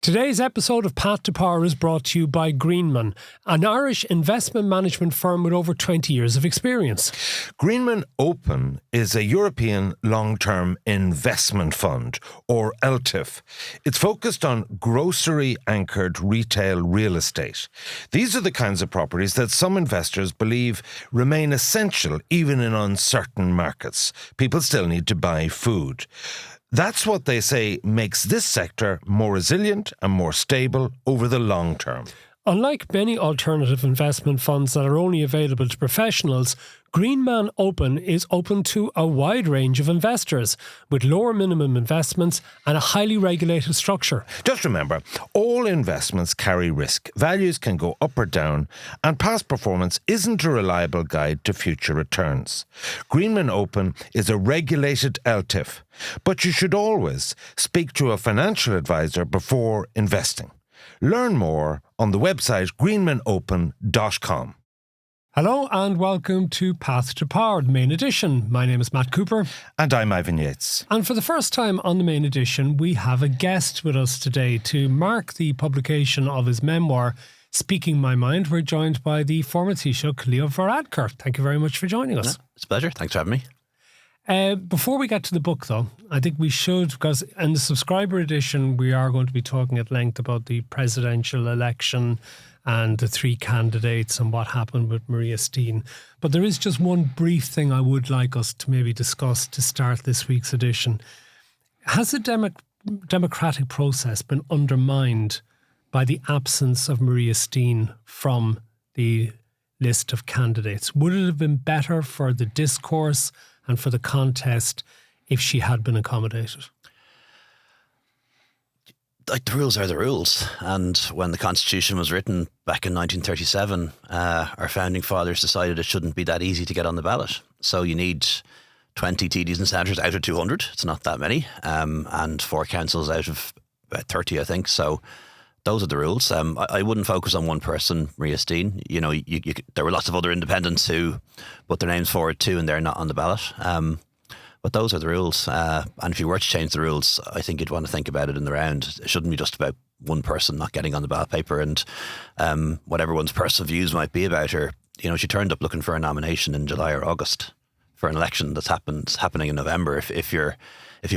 Today's episode of Path to Power is brought to you by Greenman, an Irish investment management firm with over 20 years of experience. Greenman Open is a European long-term investment fund, or LTIF. It's focused on grocery-anchored retail real estate. These are the kinds of properties that some investors believe remain essential even in uncertain markets. People still need to buy food. That's what they say makes this sector more resilient and more stable over the long term. Unlike many alternative investment funds that are only available to professionals, Greenman Open is open to a wide range of investors with lower minimum investments and a highly regulated structure. Just remember, all investments carry risk. Values can go up or down, and past performance isn't a reliable guide to future returns. Greenman Open is a regulated LTIF, but you should always speak to a financial advisor before investing. Learn more on the website greenmanopen.com. Hello and welcome to Path to Power, the main edition. My name is Matt Cooper. And I'm Ivan Yates. And for the first time on the main edition, we have a guest with us today to mark the publication of his memoir, Speaking My Mind. We're joined by the former Taoiseach Leo Varadkar. Thank you very much for joining us. It's a pleasure. Thanks for having me. Before we get to the book, though, I think we should, because in the subscriber edition, we are going to be talking at length about the presidential election and the three candidates and what happened with Maria Steen. But there is just one brief thing I would like us to maybe discuss to start this week's edition. Has the democratic process been undermined by the absence of Maria Steen from the list of candidates? Would it have been better for the discourse and for the contest if she had been accommodated? Like, the rules are the rules. And when the Constitution was written back in 1937, our founding fathers decided it shouldn't be that easy to get on the ballot. So you need 20 TDs and senators out of 200. It's not that many. And 4 councils out of about 30, I think. So those are the rules. I wouldn't focus on one person, Maria Steen. You know, there were lots of other independents who put their names forward too, and they're not on the ballot. But those are the rules. And if you were to change the rules, I think you'd want to think about it in the round. It shouldn't be just about one person not getting on the ballot paper and whatever one's personal views might be about her. You know, she turned up looking for a nomination in July or August for an election that's happening in November. If you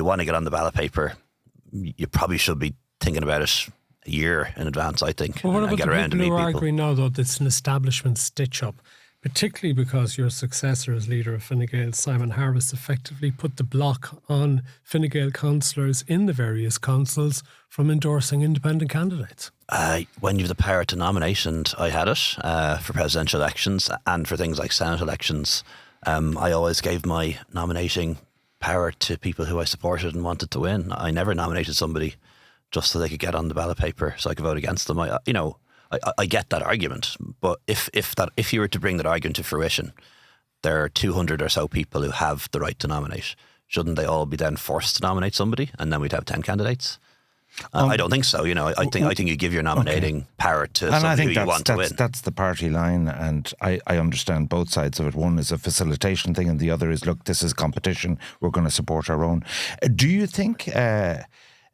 want to get on the ballot paper, you probably should be thinking about it a year in advance, I think. Well, what about the people who are arguing now, though, that it's an establishment stitch-up, particularly because your successor as leader of Fine Gael, Simon Harris, effectively put the block on Fine Gael councillors in the various councils from endorsing independent candidates? When you have the power to nominate, and I had it for presidential elections and for things like Senate elections, I always gave my nominating power to people who I supported and wanted to win. I never nominated somebody just so they could get on the ballot paper so I could vote against them. I get that argument, but if you were to bring that argument to fruition, there are 200 or so people who have the right to nominate. Shouldn't they all be then forced to nominate somebody, and then we'd have 10 candidates? I don't think so. You know, I think you give your nominating power to somebody who you want to win. That's the party line, and I understand both sides of it. One is a facilitation thing, and the other is, look, this is competition. We're going to support our own. Do you think,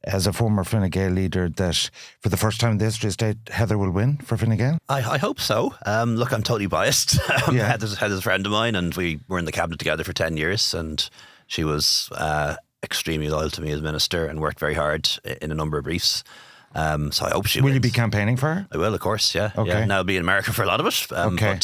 as a former Fine Gael leader, that for the first time in the history of state, Heather will win for Fine Gael? I hope so. Look, I'm totally biased. Heather's a friend of mine, and we were in the cabinet together for 10 years, and she was extremely loyal to me as minister and worked very hard in a number of briefs. So I hope she wins. Will you be campaigning for her? I will, of course, yeah. Okay. Yeah. Now I'll be in America for a lot of it. But I'm trying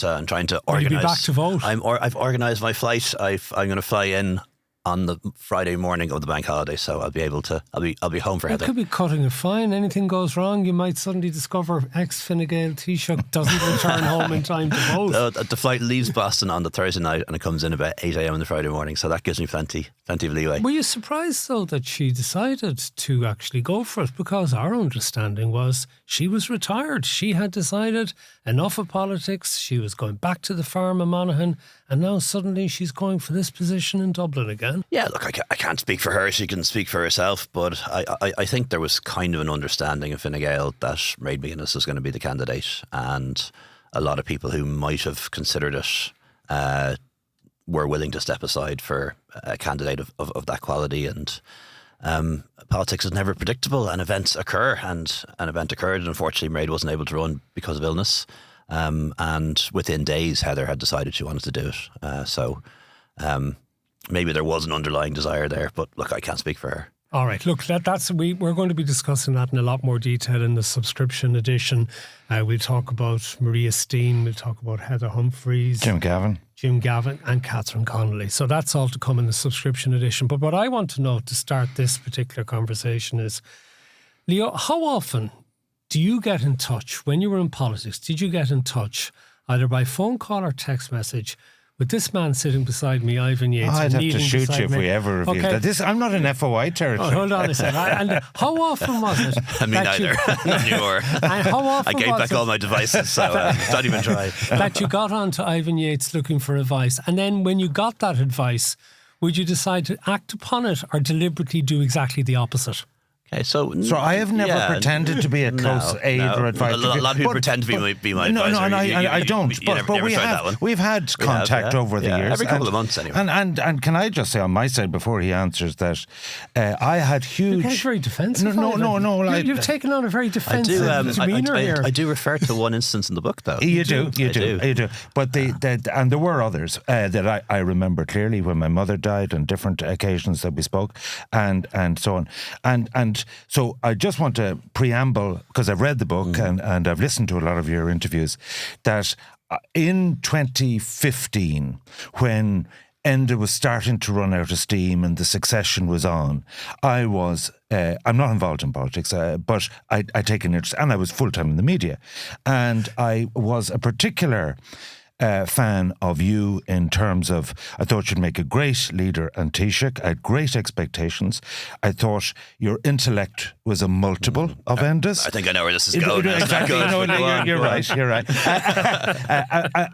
to organise. Will you be back to vote? I've organised my flight. I'm going to fly in on the Friday morning of the bank holiday, so I'll be home for Heather. It could be cutting a fine. Anything goes wrong, you might suddenly discover ex-Fine Gael Taoiseach doesn't return home in time to vote. The flight leaves Boston on the Thursday night and it comes in about 8 a.m. on the Friday morning, so that gives me plenty of leeway. Were you surprised, though, that she decided to actually go for it? Because our understanding was she was retired. She had decided enough of politics. She was going back to the farm in Monaghan, and now suddenly she's going for this position in Dublin again. Yeah, look, I can't speak for her. She can speak for herself, but I think there was kind of an understanding of Fine Gael that Mairead McGuinness was going to be the candidate, and a lot of people who might have considered it were willing to step aside for a candidate of that quality. And Politics is never predictable, and events occur, and an event occurred, and unfortunately Mairead wasn't able to run because of illness. And within days, Heather had decided she wanted to do it. So maybe there was an underlying desire there, but look, I can't speak for her. All right, look, we're going to be discussing that in a lot more detail in the subscription edition. We'll talk about Maria Steen, we'll talk about Heather Humphreys, Jim Gavin, and Catherine Connolly. So that's all to come in the subscription edition. But what I want to know to start this particular conversation is, Leo, how often do you get in touch, when you were in politics, did you get in touch either by phone call or text message with this man sitting beside me, Ivan Yates? I'd have to shoot you if we ever reviewed that. I'm not in FOI territory. Hold on a second. And how often was it? Me neither. Not anymore. And how often I gave back all my devices, so don't even try. That you got on to Ivan Yates looking for advice, and then when you got that advice, would you decide to act upon it or deliberately do exactly the opposite? Okay, so I have never pretended to be a close aid or advisor. A lot of people pretend to be my advisor. No, I don't. But we've had contact over the years. Every couple of months, anyway. And can I just say on my side before he answers that I had huge. You're very defensive. No. You've taken on a very defensive demeanour here. I do refer to one instance in the book, though. You do. But and there were others that I remember clearly when my mother died on different occasions that we spoke, and so on, and. So I just want to preamble, because I've read the book and I've listened to a lot of your interviews, that in 2015, when Enda was starting to run out of steam and the succession was on, I'm not involved in politics, but I take an interest, and I was full-time in the media. And I was a particular fan of you in terms of, I thought you'd make a great leader and Taoiseach. I had great expectations. I thought your intellect was a multiple of Enda's. I think I know where this is going. Exactly. You're right.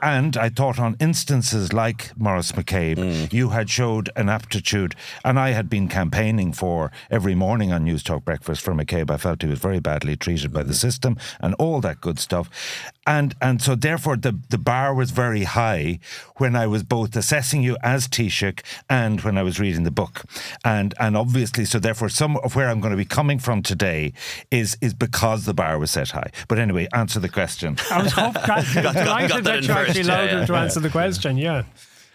And I thought on instances like Maurice McCabe, you had showed an aptitude, and I had been campaigning for every morning on News Talk Breakfast for McCabe. I felt he was very badly treated by the system and all that good stuff. And so therefore the bar was very high when I was both assessing you as Taoiseach and when I was reading the book. And obviously, so therefore some of where I'm going to be coming from today is because the bar was set high. But anyway, answer the question. I was delighted that you actually allowed him to answer the question, yeah.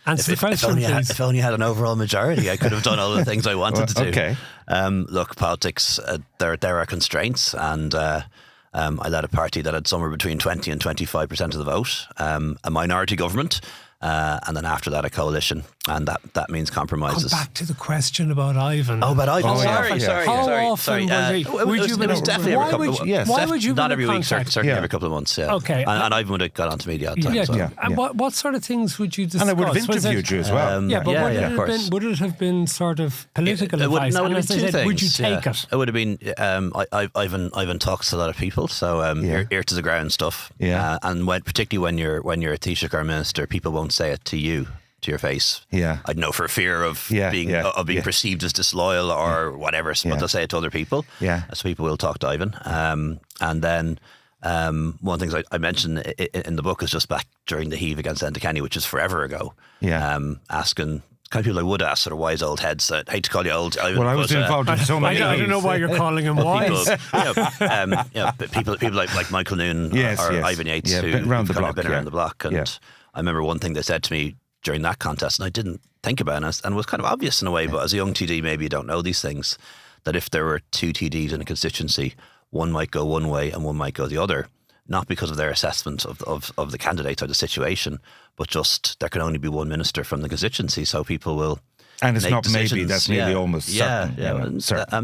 Answer the question, please. If only I had an overall majority, I could have done all the things I wanted to do. Okay. Look, politics, there are constraints, and I led a party that had somewhere between 20 and 25% of the vote, a minority government, and then after that a coalition, and that means compromises. Come back to the question about Ivan. Oh, about Ivan. Sorry. How often would you? Why would you? Not every week, certainly every couple of months. Yeah. Okay. And Ivan would have got on to me at times. And what sort of things would you discuss? And I would have interviewed you as well. Would it have been sort of political advice? No, it would have been two things. Would you take it? It would have been. Ivan talks to a lot of people, so ear to the ground stuff. Yeah. And particularly when you're a Taoiseach or minister, people won't say it to you, to your face. Yeah. I'd know for fear of being perceived as disloyal or whatever, but they'll say it to other people. Yeah. So people will talk to Ivan. And then one of the things I mentioned in the book is just back during the heave against Enda Kenny, which is forever ago. Yeah. Asking kind of people I would ask, sort of wise old heads. I hate to call you old. Well, I was involved in so many. I don't know why you're calling him wise. People like Michael Noon or Ivan Yates who've been around the block. And I remember one thing they said to me during that contest, and I didn't think about it, and it was kind of obvious in a way, but as a young TD, maybe you don't know these things, that if there were two TDs in a constituency, one might go one way and one might go the other, not because of their assessment of the candidates or the situation, but just there can only be one minister from the constituency, so people will. And it's not decisions. Maybe, that's nearly almost certain.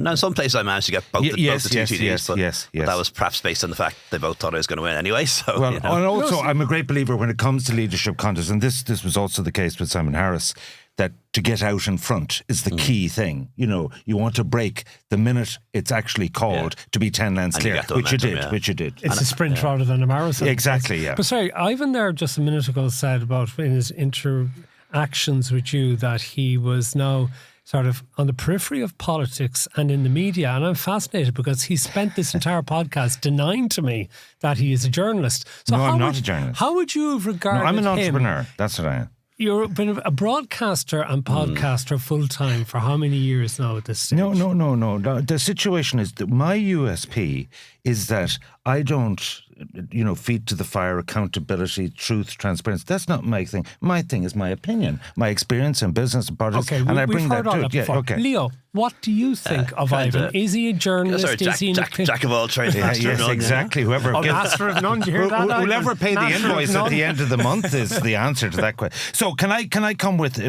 Now, in some places I managed to get both the two TDs, but that was perhaps based on the fact they both thought I was going to win anyway. So, and also, I'm a great believer when it comes to leadership contests, and this was also the case with Simon Harris, that to get out in front is the key thing. You know, you want to break the minute it's actually called to be 10 lengths clear, which you did. It's a sprint rather than a marathon. Exactly, yeah. But sorry, Ivan there just a minute ago said about in his interactions with you that he was now sort of on the periphery of politics and in the media. And I'm fascinated because he spent this entire podcast denying to me that he is a journalist. So no, I'm not a journalist. How would you have regarded him? I'm an entrepreneur. That's what I am. You've been a broadcaster and podcaster full time for how many years now at this stage? No. The situation is that my USP is that I don't, feed to the fire, accountability, truth, transparency. That's not my thing. My thing is my opinion, my experience in business and politics, and I bring that to it. Yeah, okay. Leo, what do you think of Ivan? Is he a journalist? Jack of all trades, master of none. Exactly. Whoever master of none. Do you hear that? Whoever pay the invoice at the end of the month is the answer to that question. So can I come with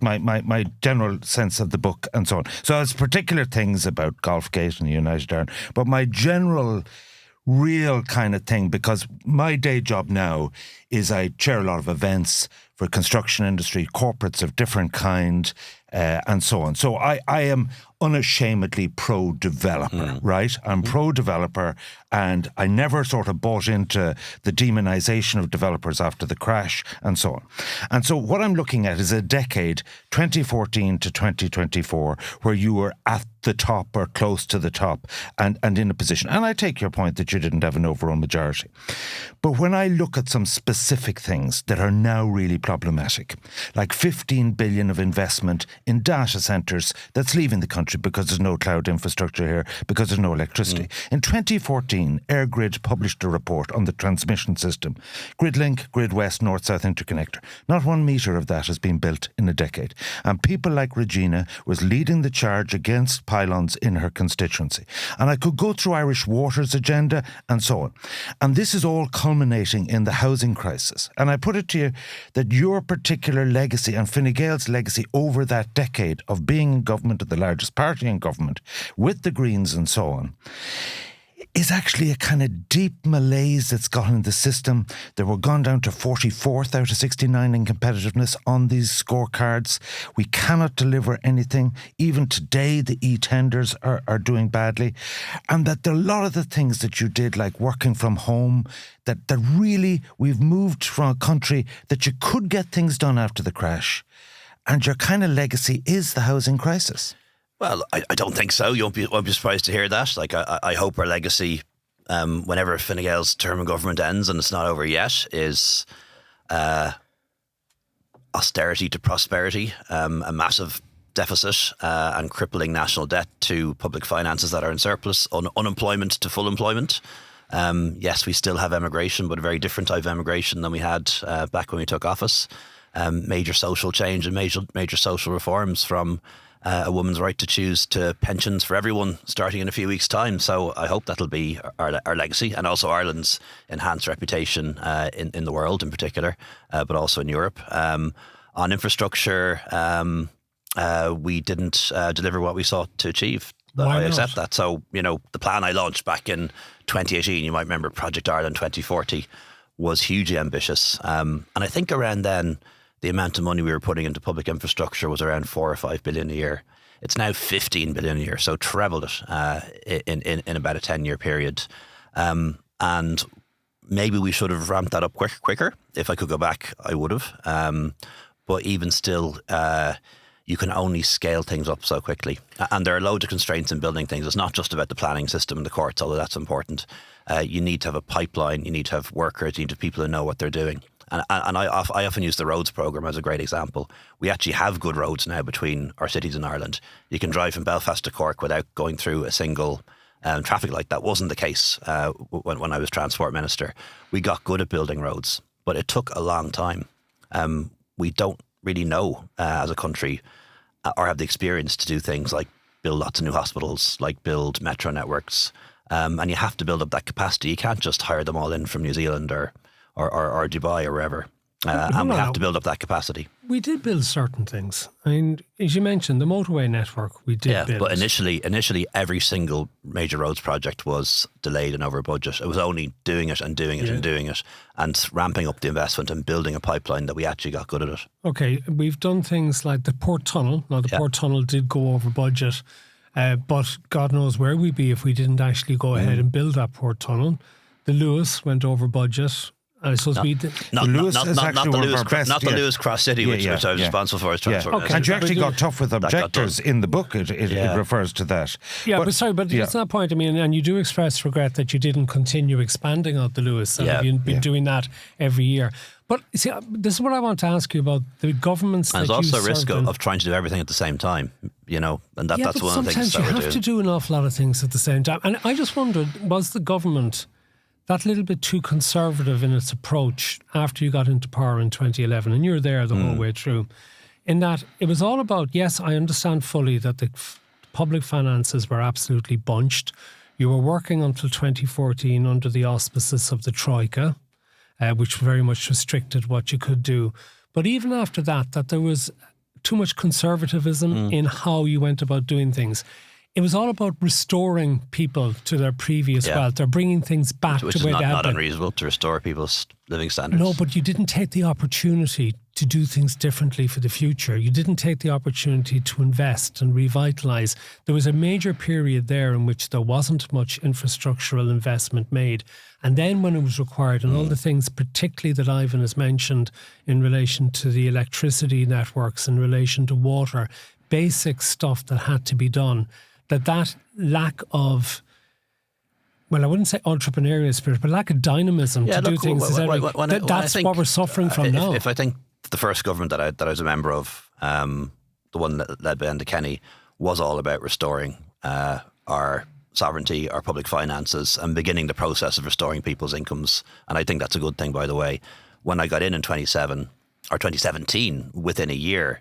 my general sense of the book and so on? So there's particular things about Golfgate and the United Ireland, but my general real kind of thing, because my day job now is I chair a lot of events for construction industry, corporates of different kind, and so on. So I am unashamedly pro-developer, right? I'm pro-developer, and I never sort of bought into the demonization of developers after the crash and so on. And so what I'm looking at is a decade, 2014 to 2024, where you were at the top or close to the top and in a position. And I take your point that you didn't have an overall majority. But when I look at some specific things that are now really problematic, like 15 billion of investment in data centres that's leaving the country because there's no cloud infrastructure here, because there's no electricity. In 2014, EirGrid published a report on the transmission system. GridLink, GridWest, North-South Interconnector. Not 1 metre of that has been built in a decade. And people like Regina was leading the charge against pylons in her constituency. And I could go through Irish Water's agenda and so on. And this is all culminating in the housing crisis. And I put it to you that your particular legacy and Fine Gael's legacy over that decade of being in government, of the largest party in government, with the Greens and so on, is actually a kind of deep malaise that's got in the system. They were gone down to 44th out of 69 in competitiveness on these scorecards. We cannot deliver anything. Even today, the e-tenders are doing badly. And that there are a lot of the things that you did, like working from home, that really we've moved from a country that you could get things done after the crash. And your kind of legacy is the housing crisis. Well, I don't think so. You won't be surprised to hear that. Like, I hope our legacy, whenever Fine Gael's term of government ends, and it's not over yet, is austerity to prosperity, a massive deficit and crippling national debt to public finances that are in surplus, unemployment to full employment. Yes, we still have emigration, but a very different type of emigration than we had back when we took office. Major social change and major social reforms, from a woman's right to choose to pensions for everyone starting in a few weeks' time. So I hope that'll be our legacy, and also Ireland's enhanced reputation in the world in particular, but also in Europe. On infrastructure, we didn't deliver what we sought to achieve. I accept that. So, the plan I launched back in 2018, you might remember Project Ireland 2040, was hugely ambitious. And I think around then, the amount of money we were putting into public infrastructure was around 4 or 5 billion a year. It's now 15 billion a year, so trebled it in about a 10-year period. And maybe we should have ramped that up quicker. If I could go back, I would have. But even still, you can only scale things up so quickly. And there are loads of constraints in building things. It's not just about the planning system and the courts, although that's important. You need to have a pipeline. You need to have workers. You need to have people who know what they're doing. And I often use the roads programme as a great example. We actually have good roads now between our cities in Ireland. You can drive from Belfast to Cork without going through a single traffic light. That wasn't the case when I was Transport Minister. We got good at building roads, but it took a long time. We don't really know as a country or have the experience to do things like build lots of new hospitals, like build metro networks. And you have to build up that capacity. You can't just hire them all in from New Zealand or Dubai or wherever. And we have to build up that capacity. We did build certain things. I mean, as you mentioned, the motorway network, we did build. But initially, every single major roads project was delayed and over budget. It was only doing it and ramping up the investment and building a pipeline that we actually got good at it. Okay, we've done things like the Port Tunnel. Now, the Port Tunnel did go over budget, but God knows where we'd be if we didn't actually go ahead and build that Port Tunnel. The Lewis went over budget. Not the Lewis Cross City, which I was responsible for as Transport Minister. And you actually got tough with objectors in the book. It refers to that. Yeah, but it's that point. I mean, and you do express regret that you didn't continue expanding on the Lewis. And you've been doing that every year. But see, this is what I want to ask you about the governments. And that there's also you a risk served in. of trying to do everything at the same time, and But that's one of the things sometimes that you we're have doing. to do an awful lot of things at the same time. And I just wondered, was the government that little bit too conservative in its approach after you got into power in 2011, and you're there the whole way through, in that it was all about, yes, I understand fully that the public finances were absolutely bunched. You were working until 2014 under the auspices of the Troika, which very much restricted what you could do. But even after that there was too much conservatism in how you went about doing things. It was all about restoring people to their previous wealth. They're bringing things back Which to is where they had not been. unreasonable to restore people's living standards. No, but you didn't take the opportunity to do things differently for the future. You didn't take the opportunity to invest and revitalise. There was a major period there in which there wasn't much infrastructural investment made. And then when it was required, and all the things particularly that Ivan has mentioned in relation to the electricity networks, in relation to water, basic stuff that had to be done, that lack of, well, I wouldn't say entrepreneurial spirit, but lack of dynamism to do things. That's what we're suffering from now. If I think the first government that I was a member of, the one that led by Enda Kenny, was all about restoring our sovereignty, our public finances, and beginning the process of restoring people's incomes. And I think that's a good thing, by the way. When I got in 2017, within a year,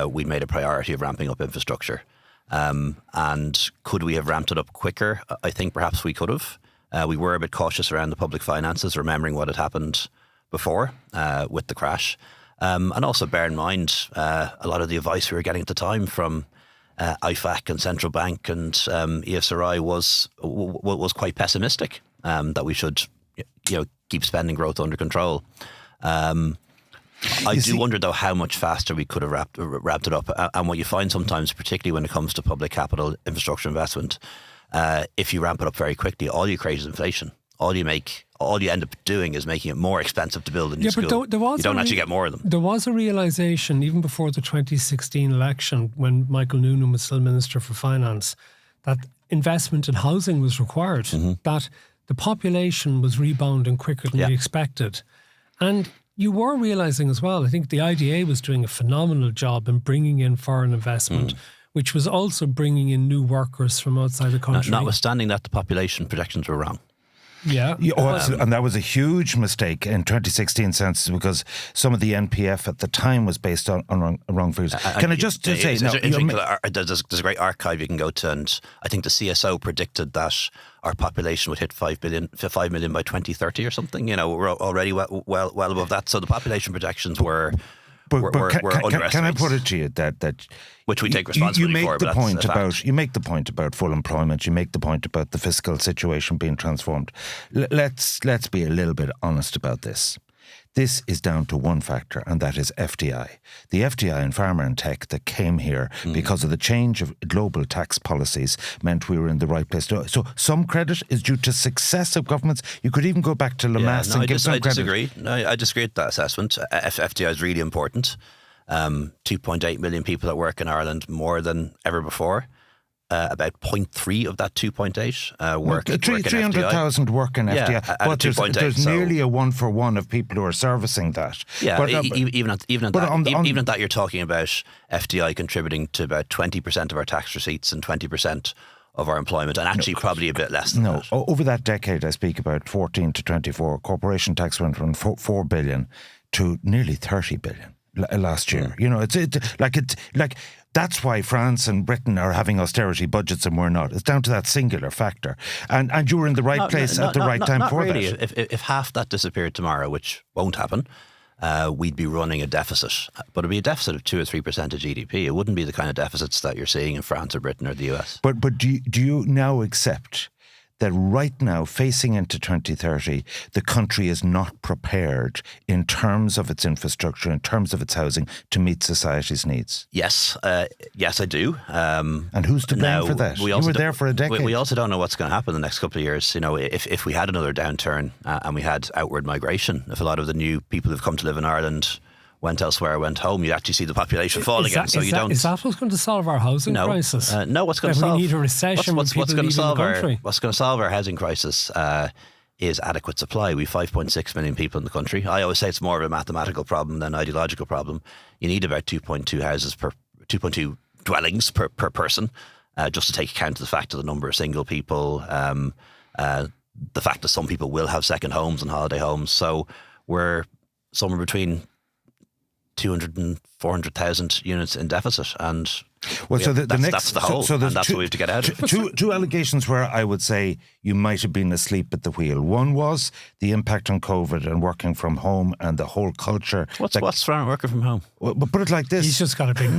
we made a priority of ramping up infrastructure. And could we have ramped it up quicker? I think perhaps we could have. We were a bit cautious around the public finances, remembering what had happened before with the crash. And also bear in mind a lot of the advice we were getting at the time from IFAC and Central Bank and ESRI was quite pessimistic that we should keep spending growth under control. I do wonder, though, how much faster we could have wrapped it up. And what you find sometimes, particularly when it comes to public capital infrastructure investment, if you ramp it up very quickly, all you create is inflation. All you end up doing is making it more expensive to build a new school. You don't actually get more of them. There was a realisation, even before the 2016 election, when Michael Noonan was still Minister for Finance, that investment in housing was required, that the population was rebounding quicker than we expected. And you were realising as well, I think the IDA was doing a phenomenal job in bringing in foreign investment, which was also bringing in new workers from outside the country. Notwithstanding that, the population projections were wrong. Yeah. And that was a huge mistake in 2016 census because some of the NPF at the time was based on wrong figures. Can I just say... There's a great archive you can go to, and I think the CSO predicted that our population would hit 5 million by 2030 or something. We're already well above that. So the population projections were underestimates. Can I put it to you that which we take responsibility for? You make the point about full employment. You make the point about the fiscal situation being transformed. Let's be a little bit honest about this. This is down to one factor, and that is FDI. The FDI in pharma and tech that came here because of the change of global tax policies meant we were in the right place. So some credit is due to successive governments. You could even go back to Lemass and give some credit. Disagree. No, I disagree with that assessment. FDI is really important. 2.8 million people that work in Ireland, more than ever before. About 0.3 of that 2.8 work in 300,000 work in FDI. But there's nearly a 1-for-1 of people who are servicing that. Yeah, but, even at that, you're talking about FDI contributing to about 20% of our tax receipts and 20% of our employment, and actually probably a bit less than that. Over that decade I speak about, 14 to 24, corporation tax went from 4 billion to nearly 30 billion last year. That's why France and Britain are having austerity budgets and we're not. It's down to that singular factor. And you were in the right place at the right time for really. that. If half that disappeared tomorrow, which won't happen, we'd be running a deficit. But it'd be a deficit of 2 or 3% of GDP. It wouldn't be the kind of deficits that you're seeing in France or Britain or the US. But do you now accept that right now, facing into 2030, the country is not prepared in terms of its infrastructure, in terms of its housing, to meet society's needs? Yes, I do. And who's to blame for that? You were there for a decade. We also don't know what's going to happen in the next couple of years. If we had another downturn and we had outward migration, if a lot of the new people who've come to live in Ireland went elsewhere, went home, you'd actually see the population fall again. Is that what's going to solve our housing crisis? No, what's going to solve? We need a recession. What's going to solve our housing crisis is adequate supply. We have 5.6 million people in the country. I always say it's more of a mathematical problem than an ideological problem. You need about 2.2 dwellings per person, just to take account of the fact of the number of single people, the fact that some people will have second homes and holiday homes. So we're somewhere between 200 and 400,000 units in deficit, and that's the hole, and that's what we have to get out of. Two allegations where I would say you might have been asleep at the wheel. One was the impact on COVID and working from home and the whole culture. What's wrong with working from home? Well, but put it like this. He's just got a big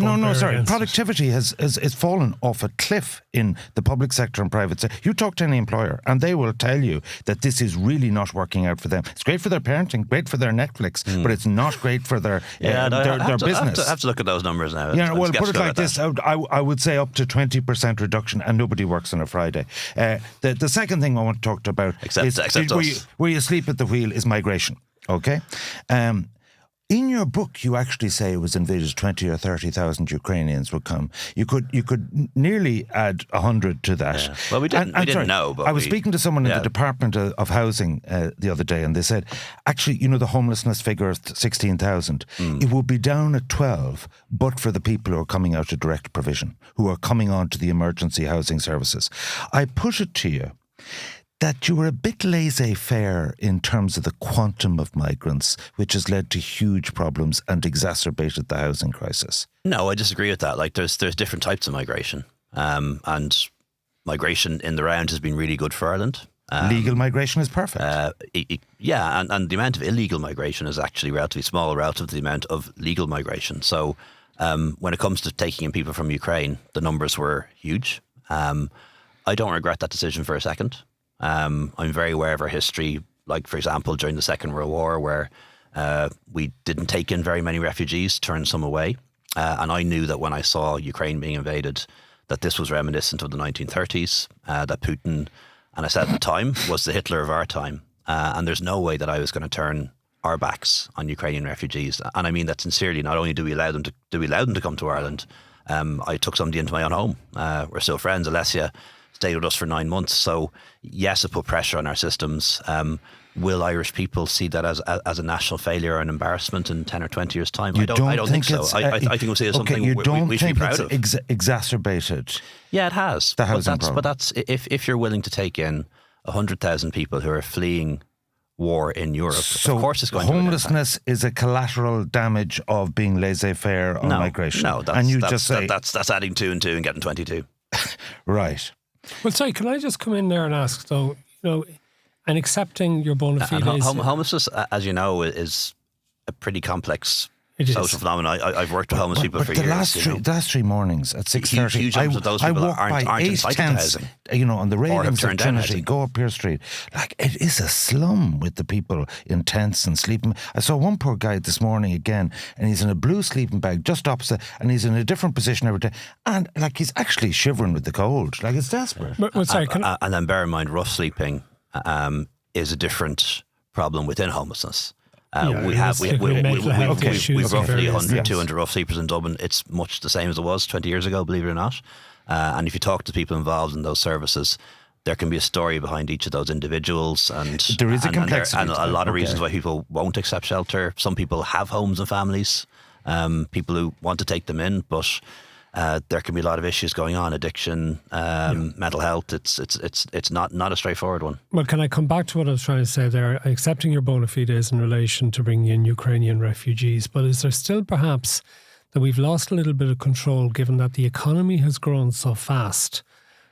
Productivity has fallen off a cliff in the public sector and private sector. You talk to any employer and they will tell you that this is really not working out for them. It's great for their parenting, great for their Netflix, but it's not great for their business. I have to look at those numbers now. Yeah, well, put it like this. I would say up to 20% reduction, and nobody works on a Friday. The second thing I want to talk about where you asleep at the wheel is migration. Okay. In your book, you actually say it was envisaged 20 or 30,000 Ukrainians would come. You could nearly add 100 to that. Yeah. Well, we didn't know. But I was speaking to someone in the Department of Housing the other day, and they said, actually, the homelessness figure of 16,000, it would be down at 12, but for the people who are coming out of direct provision, who are coming on to the emergency housing services. I put it to you that you were a bit laissez-faire in terms of the quantum of migrants, which has led to huge problems and exacerbated the housing crisis. No, I disagree with that. Like, there's different types of migration, and migration in the round has been really good for Ireland. Legal migration is perfect. And the amount of illegal migration is actually relatively small relative to the amount of legal migration. So when it comes to taking in people from Ukraine, the numbers were huge. I don't regret that decision for a second. I'm very aware of our history, like, for example, during the Second World War, where we didn't take in very many refugees, turned some away. And I knew that when I saw Ukraine being invaded, that this was reminiscent of the 1930s, that Putin, and I said at the time, was the Hitler of our time. And there's no way that I was going to turn our backs on Ukrainian refugees. And I mean that sincerely. Not only do we allow them to come to Ireland, I took somebody into my own home. We're still friends. Alessia stayed with us for 9 months. So yes, it put pressure on our systems. Will Irish people see that as a national failure or an embarrassment in 10 or 20 years' time? I don't think so. I think we'll see it as something we should be proud of. Exacerbated. Yeah, it has. The housing problem. But that's if you're willing to take in 100,000 people who are fleeing war in Europe, so of course it's going homelessness is a collateral damage of being laissez-faire on migration. No, that's adding 2 and 2 and getting 22. Right. Well, sorry, can I just come in there and ask, though, and accepting your bona fides... Homelessness, as you know, is a pretty complex social phenomenon. I've worked with homeless people for years. The last 3 mornings at 6:30, huge numbers of those people aren't entitled to housing. On the railings of Trinity, go up Pier Street. Like, it is a slum with the people in tents and sleeping. I saw one poor guy this morning again, and he's in a blue sleeping bag just opposite, and he's in a different position every day. And, like, he's actually shivering with the cold. Like, it's desperate. And then bear in mind, rough sleeping is a different problem within homelessness. We have roughly 100, 200 rough sleepers in Dublin. It's much the same as it was 20 years ago, believe it or not. And if you talk to people involved in those services, there can be a story behind each of those individuals, and there is a complexity and a lot of reasons why people won't accept shelter. Some people have homes and families, people who want to take them in, but there can be a lot of issues going on, addiction, mental health. It's not a straightforward one. Well, can I come back to what I was trying to say there? Accepting your bona fides in relation to bringing in Ukrainian refugees, but is there still perhaps that we've lost a little bit of control, given that the economy has grown so fast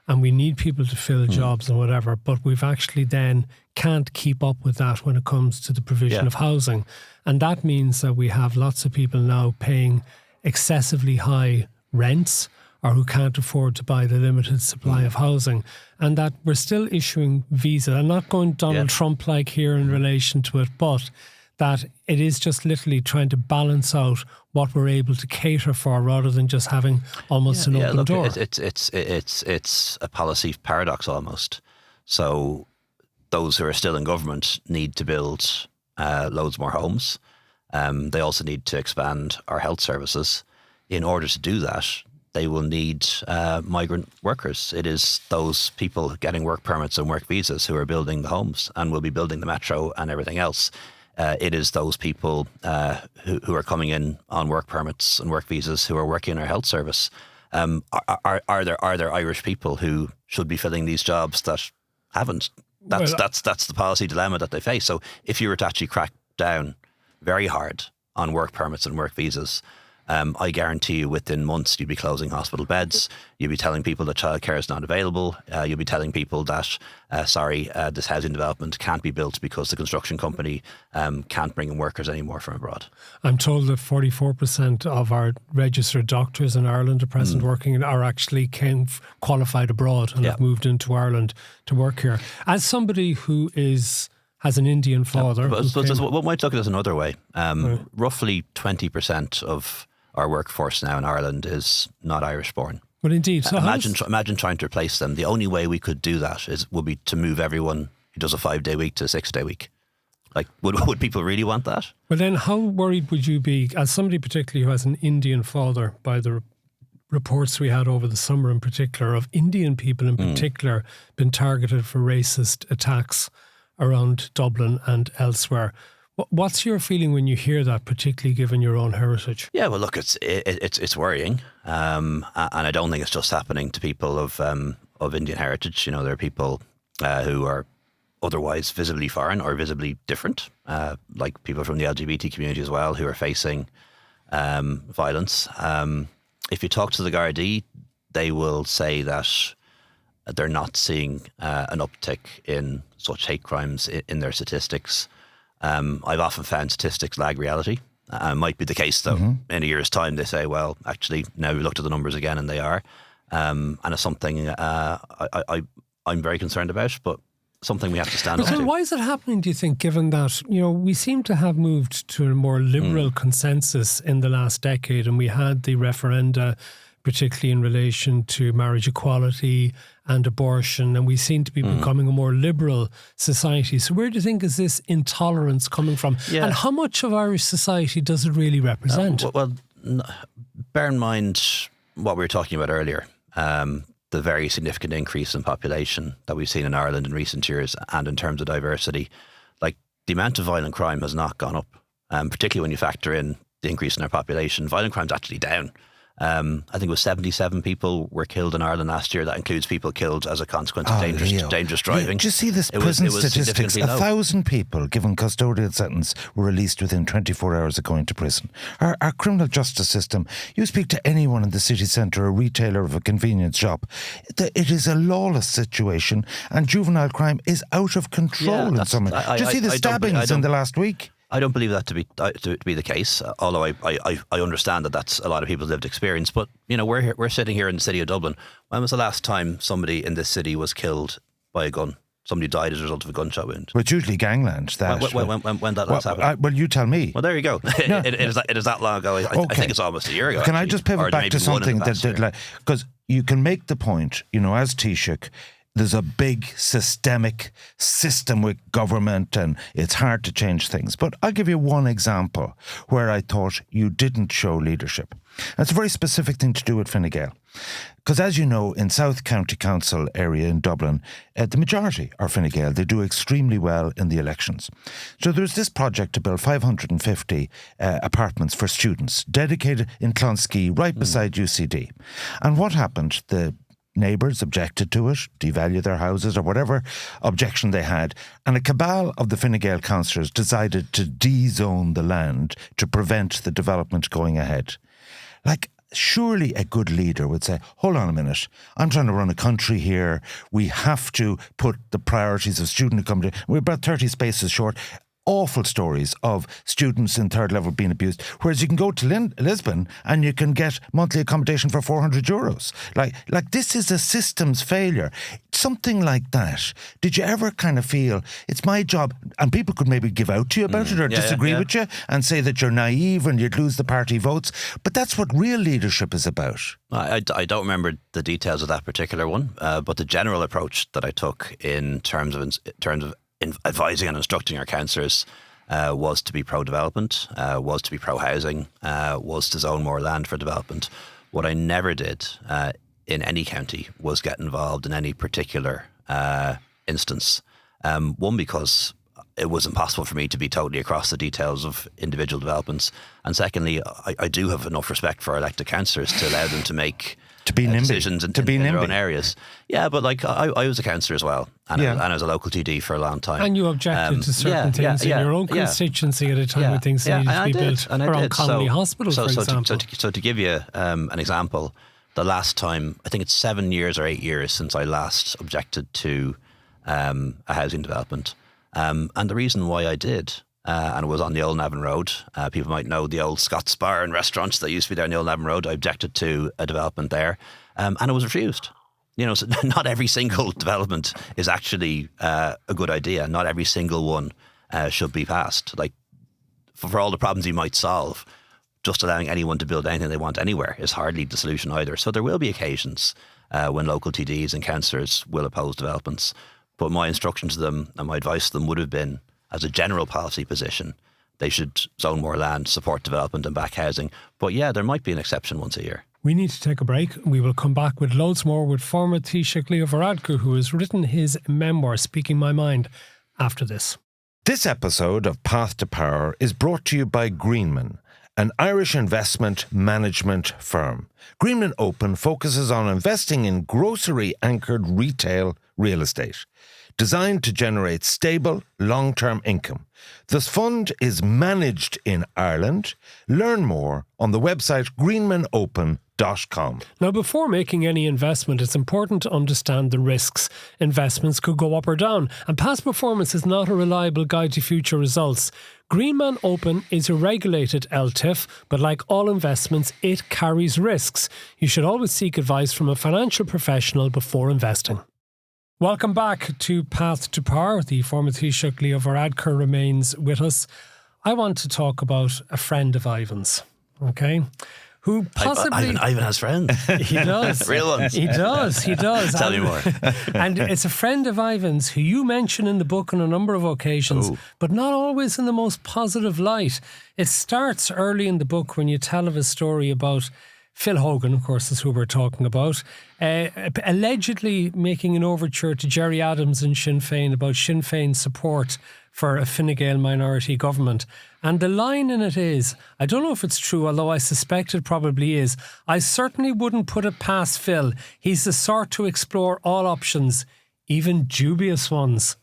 and we need people to fill jobs and whatever, but we've actually then can't keep up with that when it comes to the provision of housing. And that means that we have lots of people now paying excessively high rents, or who can't afford to buy the limited supply of housing, and that we're still issuing visas. I'm not going Donald Trump-like here in relation to it, but that it is just literally trying to balance out what we're able to cater for, rather than just having almost an open door. It's a policy paradox almost. So those who are still in government need to build loads more homes. They also need to expand our health services. In order to do that, they will need migrant workers. It is those people getting work permits and work visas who are building the homes and will be building the metro and everything else. It is those people who are coming in on work permits and work visas who are working in our health service. Are there Irish people who should be filling these jobs that haven't? That's the policy dilemma that they face. So if you were to actually crack down very hard on work permits and work visas, I guarantee you within months you'd be closing hospital beds. You'd be telling people that childcare is not available. You'll be telling people that, this housing development can't be built because the construction company can't bring in workers anymore from abroad. I'm told that 44% of our registered doctors in Ireland at present working are actually qualified abroad and have moved into Ireland to work here. As somebody who has an Indian father. One might look at it another way. Roughly 20% of our workforce now in Ireland is not Irish born. Well, indeed. So imagine trying to replace them. The only way we could do that would be to move everyone who does a 5-day week to a 6-day week. Like, would people really want that? Well, then how worried would you be, as somebody particularly who has an Indian father, by the reports we had over the summer in particular, of Indian people in particular being targeted for racist attacks around Dublin and elsewhere? What's your feeling when you hear that, particularly given your own heritage? Yeah, well, look, it's worrying, and I don't think it's just happening to people of Indian heritage. You know, there are people who are otherwise visibly foreign or visibly different, like people from the LGBT community as well, who are facing violence. If you talk to the Gardaí, they will say that they're not seeing an uptick in such hate crimes in their statistics. I've often found statistics lag reality. It might be the case, though, in a year's time they say, well, actually, now we've looked at the numbers again and they are. And it's something I'm very concerned about, but something we have to stand up to. Why is it happening, do you think, given that, you know, we seem to have moved to a more liberal consensus in the last decade, and we had the referenda, particularly in relation to marriage equality and abortion, and we seem to be becoming a more liberal society. So where do you think is this intolerance coming from? Yeah. And how much of Irish society does it really represent? Bear in mind what we were talking about earlier, the very significant increase in population that we've seen in Ireland in recent years, and in terms of diversity. Like, the amount of violent crime has not gone up, particularly when you factor in the increase in our population. Violent crime's actually down. I think it was 77 people were killed in Ireland last year. That includes people killed as a consequence of dangerous driving. Do you see this prison statistics? 1,000 people given custodial sentence were released within 24 hours of going to prison. Our criminal justice system, you speak to anyone in the city centre, a retailer of a convenience shop, it is a lawless situation, and juvenile crime is out of control in some way. Do you see the stabbings in the last week? I don't believe that to be the case, although I understand that that's a lot of people's lived experience. But, you know, we're sitting here in the city of Dublin. When was the last time somebody in this city was killed by a gun? Somebody died as a result of a gunshot wound. Well, it's usually gangland. When that last happened? Well, you tell me. Well, there you go. No. It is that long ago. I think it's almost a year ago. Can I just pivot back to something that because you can make the point, you know, as Taoiseach, there's a big systemic system with government and it's hard to change things. But I'll give you one example where I thought you didn't show leadership. It's a very specific thing to do with Fine Gael. Because as you know, in South County Council area in Dublin, the majority are Fine Gael. They do extremely well in the elections. So there's this project to build 550 apartments for students, dedicated in Clonskeagh, right beside UCD. And what happened? The neighbours objected to it, devalue their houses or whatever objection they had, and a cabal of the Fine Gael councillors decided to de-zone the land to prevent the development going ahead. Like, surely a good leader would say, hold on a minute, I'm trying to run a country here, we have to put the priorities of student accommodation, we're about 30 spaces short. Awful stories of students in third level being abused, whereas you can go to Lisbon and you can get monthly accommodation for €400. Like this is a systems failure. Something like that. Did you ever kind of feel it's my job, and people could maybe give out to you about it or disagree with you and say that you're naive and you'd lose the party votes, but that's what real leadership is about. I don't remember the details of that particular one, but the general approach that I took in terms of advising and instructing our councillors was to be pro-development, was to be pro-housing, was to zone more land for development. What I never did in any county was get involved in any particular instance. One, because it was impossible for me to be totally across the details of individual developments. And secondly, I do have enough respect for elected councillors to allow them to make decisions in their own areas. Yeah, but like I was a councillor as well, and I was a local TD for a long time. And you objected to certain things in your own constituency at a time when things needed to be built around Connolly Hospital, for example. So to give you an example, the last time, I think it's 7 years or 8 years since I last objected to a housing development. And the reason why I did, and it was on the Old Navan Road, people might know the old Scots Bar and restaurants that used to be there on the Old Navan Road. I objected to a development there, and it was refused. So not every single development is actually a good idea. Not every single one should be passed. Like, for all the problems you might solve, just allowing anyone to build anything they want anywhere is hardly the solution either. So there will be occasions when local TDs and councillors will oppose developments. But my instruction to them and my advice to them would have been, as a general policy position, they should zone more land, support development and back housing. But yeah, there might be an exception once a year. We need to take a break. We will come back with loads more with former Taoiseach Leo Varadkar, who has written his memoir, Speaking My Mind, after this. This episode of Path to Power is brought to you by Greenman, an Irish investment management firm. Greenman Open focuses on investing in grocery-anchored retail real estate, designed to generate stable, long-term income. This fund is managed in Ireland. Learn more on the website greenmanopen.com. Now, before making any investment, it's important to understand the risks. Investments could go up or down, and past performance is not a reliable guide to future results. Greenman Open is a regulated LTIF, but like all investments, it carries risks. You should always seek advice from a financial professional before investing. Welcome back to Path to Power. The former Taoiseach Leo Varadkar remains with us. I want to talk about a friend of Ivan's, okay? Who possibly... Ivan has friends. He does. Real ones. He does. Tell me more. And it's a friend of Ivan's who you mention in the book on a number of occasions, but not always in the most positive light. It starts early in the book when you tell of a story about Phil Hogan, of course, is who we're talking about, allegedly making an overture to Gerry Adams and Sinn Féin about Sinn Féin's support for a Fine Gael minority government. And the line in it is, I don't know if it's true, although I suspect it probably is, I certainly wouldn't put it past Phil. He's the sort to explore all options, even dubious ones.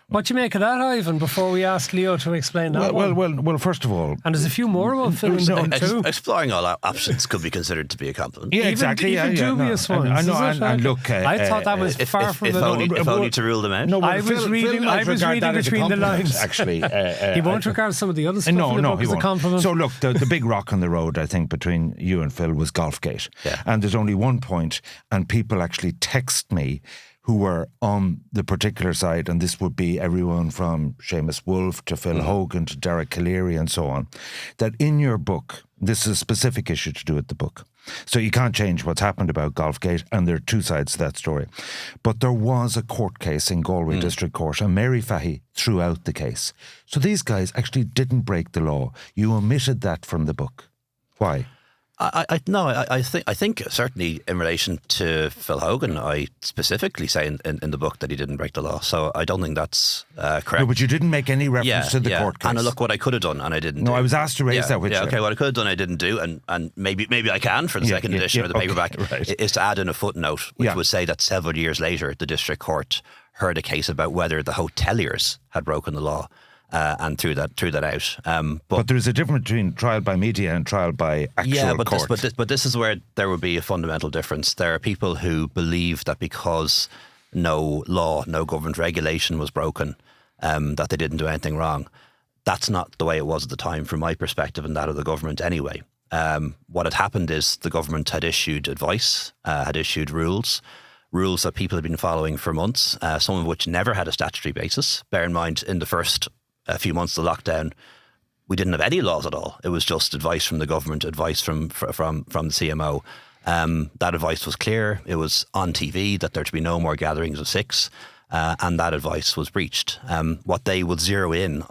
What do you make of that, Ivan, before we ask Leo to explain that Well, first of all... And there's a few more about Phil in the book too. Exploring all options could be considered to be a compliment. Yeah, exactly. Even dubious ones. I know, and look... I thought that was far from if only to rule them out. No, I was reading between the lines. Actually, he won't regard some of the other stuff in the book as a compliment. So look, the big rock on the road, I think, between you and Phil was Golfgate. Yeah. And there's only one point, and people actually text me who were on the particular side, and this would be everyone from Seamus Wolfe to Phil Hogan to Derek Calleary and so on, that in your book, this is a specific issue to do with the book. So you can't change what's happened about Golfgate, and there are two sides to that story. But there was a court case in Galway District Court, and Mary Fahey threw out the case. So these guys actually didn't break the law. You omitted that from the book. Why? I think certainly in relation to Phil Hogan, I specifically say in the book that he didn't break the law. So I don't think that's correct. No, but you didn't make any reference to the court case. And look what I could have done and I didn't do. No, I was asked to raise that with you. Okay, what I could have done I didn't do, and maybe I can for the second edition of the paperback, is to add in a footnote which would say that several years later the district court heard a case about whether the hoteliers had broken the law. And threw that out. But there's a difference between trial by media and trial by actual court. But this is where there would be a fundamental difference. There are people who believe that because no law, no government regulation was broken, that they didn't do anything wrong. That's not the way it was at the time, from my perspective and that of the government anyway. What had happened is the government had issued advice, had issued rules that people had been following for months, some of which never had a statutory basis. Bear in mind, in the first a few months of the lockdown, we didn't have any laws at all. It was just advice from the government, advice from the CMO. That advice was clear. It was on TV that there to be no more gatherings of six, and that advice was breached. What they would zero in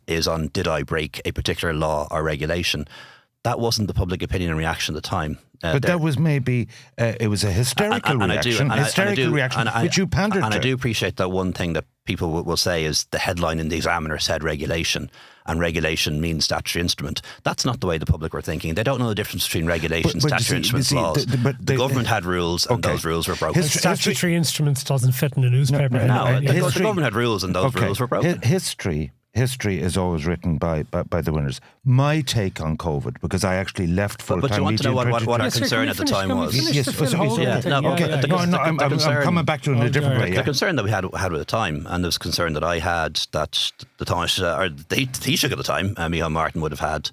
is on, did I break a particular law or regulation? that wasn't the public opinion and reaction at the time. But that was maybe, it was a hysterical reaction, which you pandered to. And I do appreciate that one thing that people will say is the headline in the Examiner said regulation, and regulation means statutory instrument. That's not the way the public were thinking. They don't know the difference between regulation, statutory instruments, laws. The government had rules, and those rules were broken. Statutory instruments doesn't fit in a newspaper. The government had rules, and those rules were broken. History is always written by the winners. My take on COVID, because I actually left full-time media. But you want to know what our concern at the time was? I'm coming back to it in a different way. The concern that we had at the time, and there was concern that I had, that the Taoiseach at the time, Micheál Martin, would have had,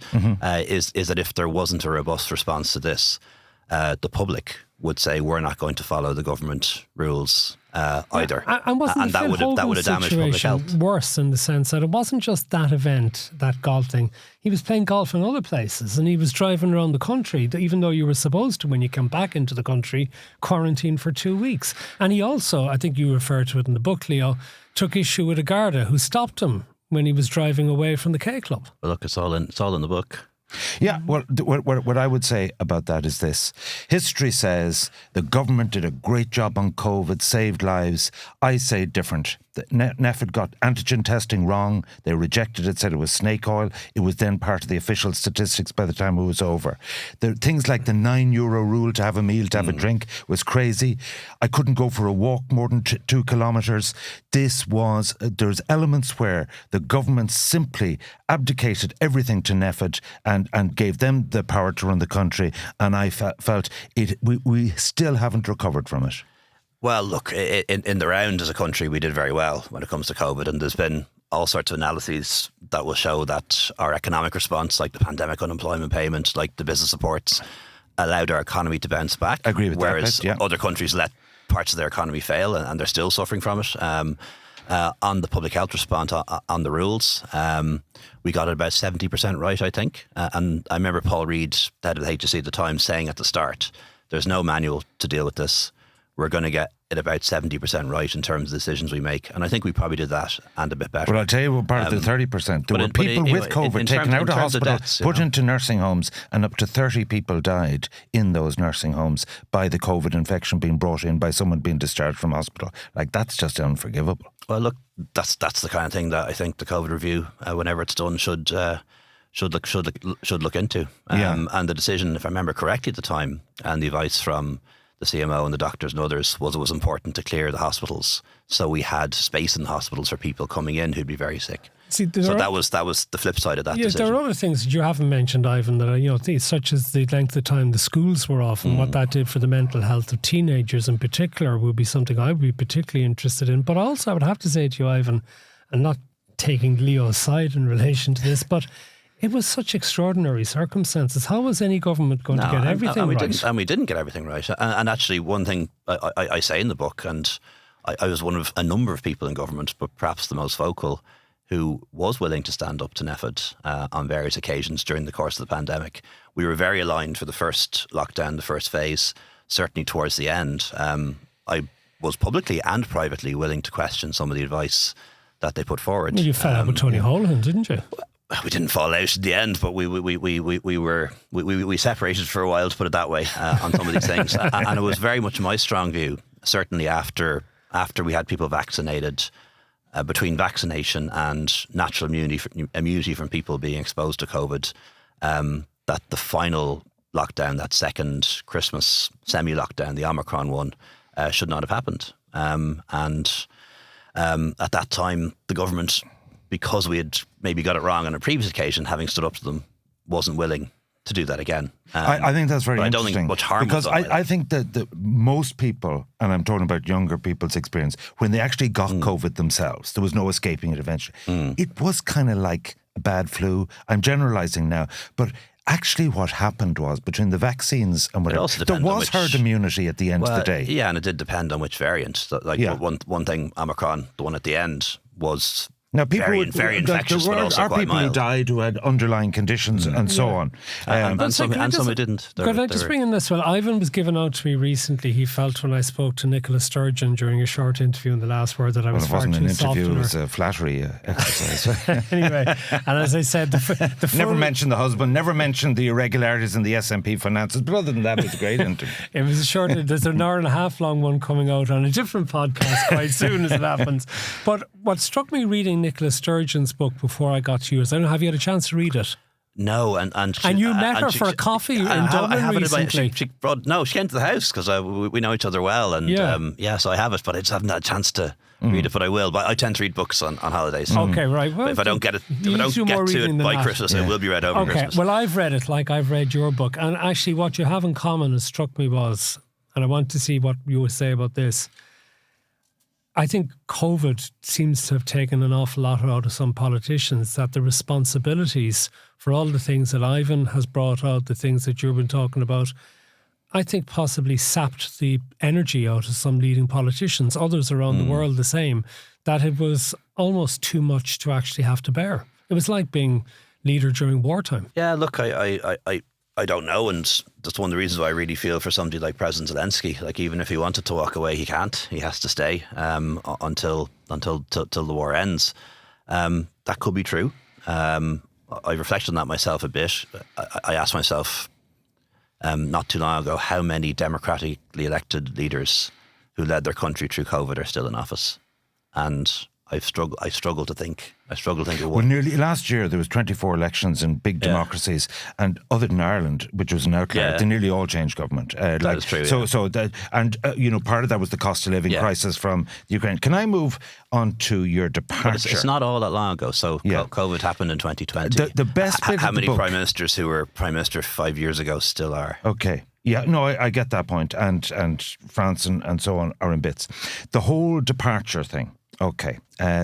is that if there wasn't a robust response to this, the public would say we're not going to follow the government rules either, and that would have damaged public health. Worse in the sense that it wasn't just that event, that golf thing. He was playing golf in other places, and he was driving around the country, even though you were supposed to, when you come back into the country, quarantine for 2 weeks. And he also, I think you referred to it in the book, Leo, took issue with a Garda who stopped him when he was driving away from the K Club. Well, look, it's all in the book. Yeah, well, what I would say about that is this. History says the government did a great job on COVID, saved lives. I say different. NPHET got antigen testing wrong. They rejected it, said it was snake oil. It was then part of the official statistics by the time it was over. Things like the €9 rule to have a meal, to have a drink was crazy. I couldn't go for a walk more than 2 kilometres. There's elements where the government simply abdicated everything to NPHET and gave them the power to run the country. And I felt we still haven't recovered from it. Well, look, in the round as a country, we did very well when it comes to COVID, and there's been all sorts of analyses that will show that our economic response, like the pandemic unemployment payment, like the business supports, allowed our economy to bounce back. I agree with whereas that. Whereas other countries let parts of their economy fail, and they're still suffering from it. On the public health response, on the rules, we got it about 70% right, I think. And I remember Paul Reid, the head of the HSE at the time, saying at the start, there's no manual to deal with this. We're going to get it about 70% right in terms of the decisions we make. And I think we probably did that and a bit better. Well, I'll tell you what part of the 30%. There were people with COVID taken out of hospital, put into nursing homes, and up to 30 people died in those nursing homes by the COVID infection being brought in by someone being discharged from hospital. Like, that's just unforgivable. Well, look, that's the kind of thing that I think the COVID review, whenever it's done, should look into. And the decision, if I remember correctly at the time, and the advice from the CMO and the doctors and others, was it was important to clear the hospitals, so we had space in the hospitals for people coming in who'd be very sick. So that was the flip side of that decision. There are other things that you haven't mentioned, Ivan, that are, such as the length of time the schools were off and what that did for the mental health of teenagers in particular would be something I would be particularly interested in. But also I would have to say to you, Ivan, and not taking Leo's side in relation to this, but it was such extraordinary circumstances. How was any government going to get everything right? We didn't get everything right. And actually, one thing I say in the book, and I was one of a number of people in government, but perhaps the most vocal, who was willing to stand up to NPHET on various occasions during the course of the pandemic. We were very aligned for the first lockdown, the first phase, certainly towards the end. I was publicly and privately willing to question some of the advice that they put forward. Well, you fell out with Tony Holohan, didn't you? We didn't fall out at the end, but we separated for a while, to put it that way, on some of these things. And it was very much my strong view, certainly after we had people vaccinated, between vaccination and natural immunity from people being exposed to COVID, that the final lockdown, that second Christmas semi-lockdown, the Omicron one, should not have happened. And at that time, the government, because we had maybe got it wrong on a previous occasion, having stood up to them, wasn't willing to do that again. I think that's very interesting. I don't think much harm because was done. I think that most people, and I'm talking about younger people's experience, when they actually got COVID themselves, there was no escaping it eventually. It was kind of like a bad flu. I'm generalising now, but actually what happened was, between the vaccines and whatever, there was herd immunity at the end of the day. Yeah, and it did depend on which variant. One thing, Omicron, the one at the end, was Now, people very infectious, there but also are quite people who mild. died who had underlying conditions and so on. And some who didn't. Could I just bring in this? Well, Ivan was given out to me recently. He felt when I spoke to Nicola Sturgeon during a short interview in the last word that I was Well, it far wasn't too an soft interview; on it her. was a flattery exercise. Anyway, and as I said, the full, Never mentioned the husband, never mentioned the irregularities in the SNP finances, but other than that, it was a great interview. It was a short. There's an hour and a half long one coming out on a different podcast quite soon as it happens. But what struck me reading Nicola Sturgeon's book before I got to yours, I don't know, have you had a chance to read it? No, and you met her for a coffee in Dublin recently. She came to the house because we know each other well, and so I have it, but I just haven't had a chance to read it. But I will. But I tend to read books on holidays. Okay, right. Well, but if I don't get it, to it by Christmas, it will be read over Christmas. Well, I've read it like I've read your book, and actually, what you have in common has struck me was, and I want to see what you would say about this. I think COVID seems to have taken an awful lot out of some politicians, that the responsibilities for all the things that Ivan has brought out, the things that you've been talking about, I think possibly sapped the energy out of some leading politicians, others around the world the same, that it was almost too much to actually have to bear. It was like being leader during wartime. Yeah, look, I don't know, and that's one of the reasons why I really feel for somebody like President Zelensky. Like, even if he wanted to walk away, he can't. He has to stay until the war ends. That could be true. I've reflected on that myself a bit. I asked myself not too long ago how many democratically elected leaders who led their country through COVID are still in office, and I struggle to think of one. Well, nearly last year there was 24 elections in big democracies, and other than Ireland, which was an outlier, they nearly all changed government. That is true. Part of that was the cost of living crisis from Ukraine. Can I move on to your departure? It's not all that long ago. So COVID happened in 2020. The best bit how of the many book, prime ministers who were prime minister 5 years ago still are? Okay. Yeah, no, I get that point, and France and so on are in bits. The whole departure thing. Okay,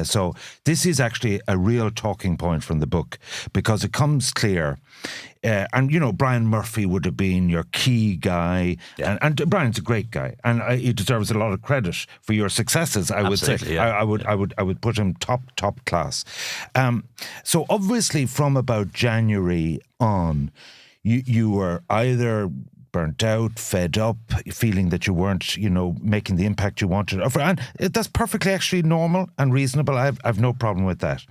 so this is actually a real talking point from the book, because it comes clear, and Brian Murphy would have been your key guy, and Brian's a great guy, and he deserves a lot of credit for your successes. I would say, I would put him top class. So obviously, from about January on, you were either burnt out, fed up, feeling that you weren't, making the impact you wanted. And that's perfectly actually normal and reasonable. I've no problem with that.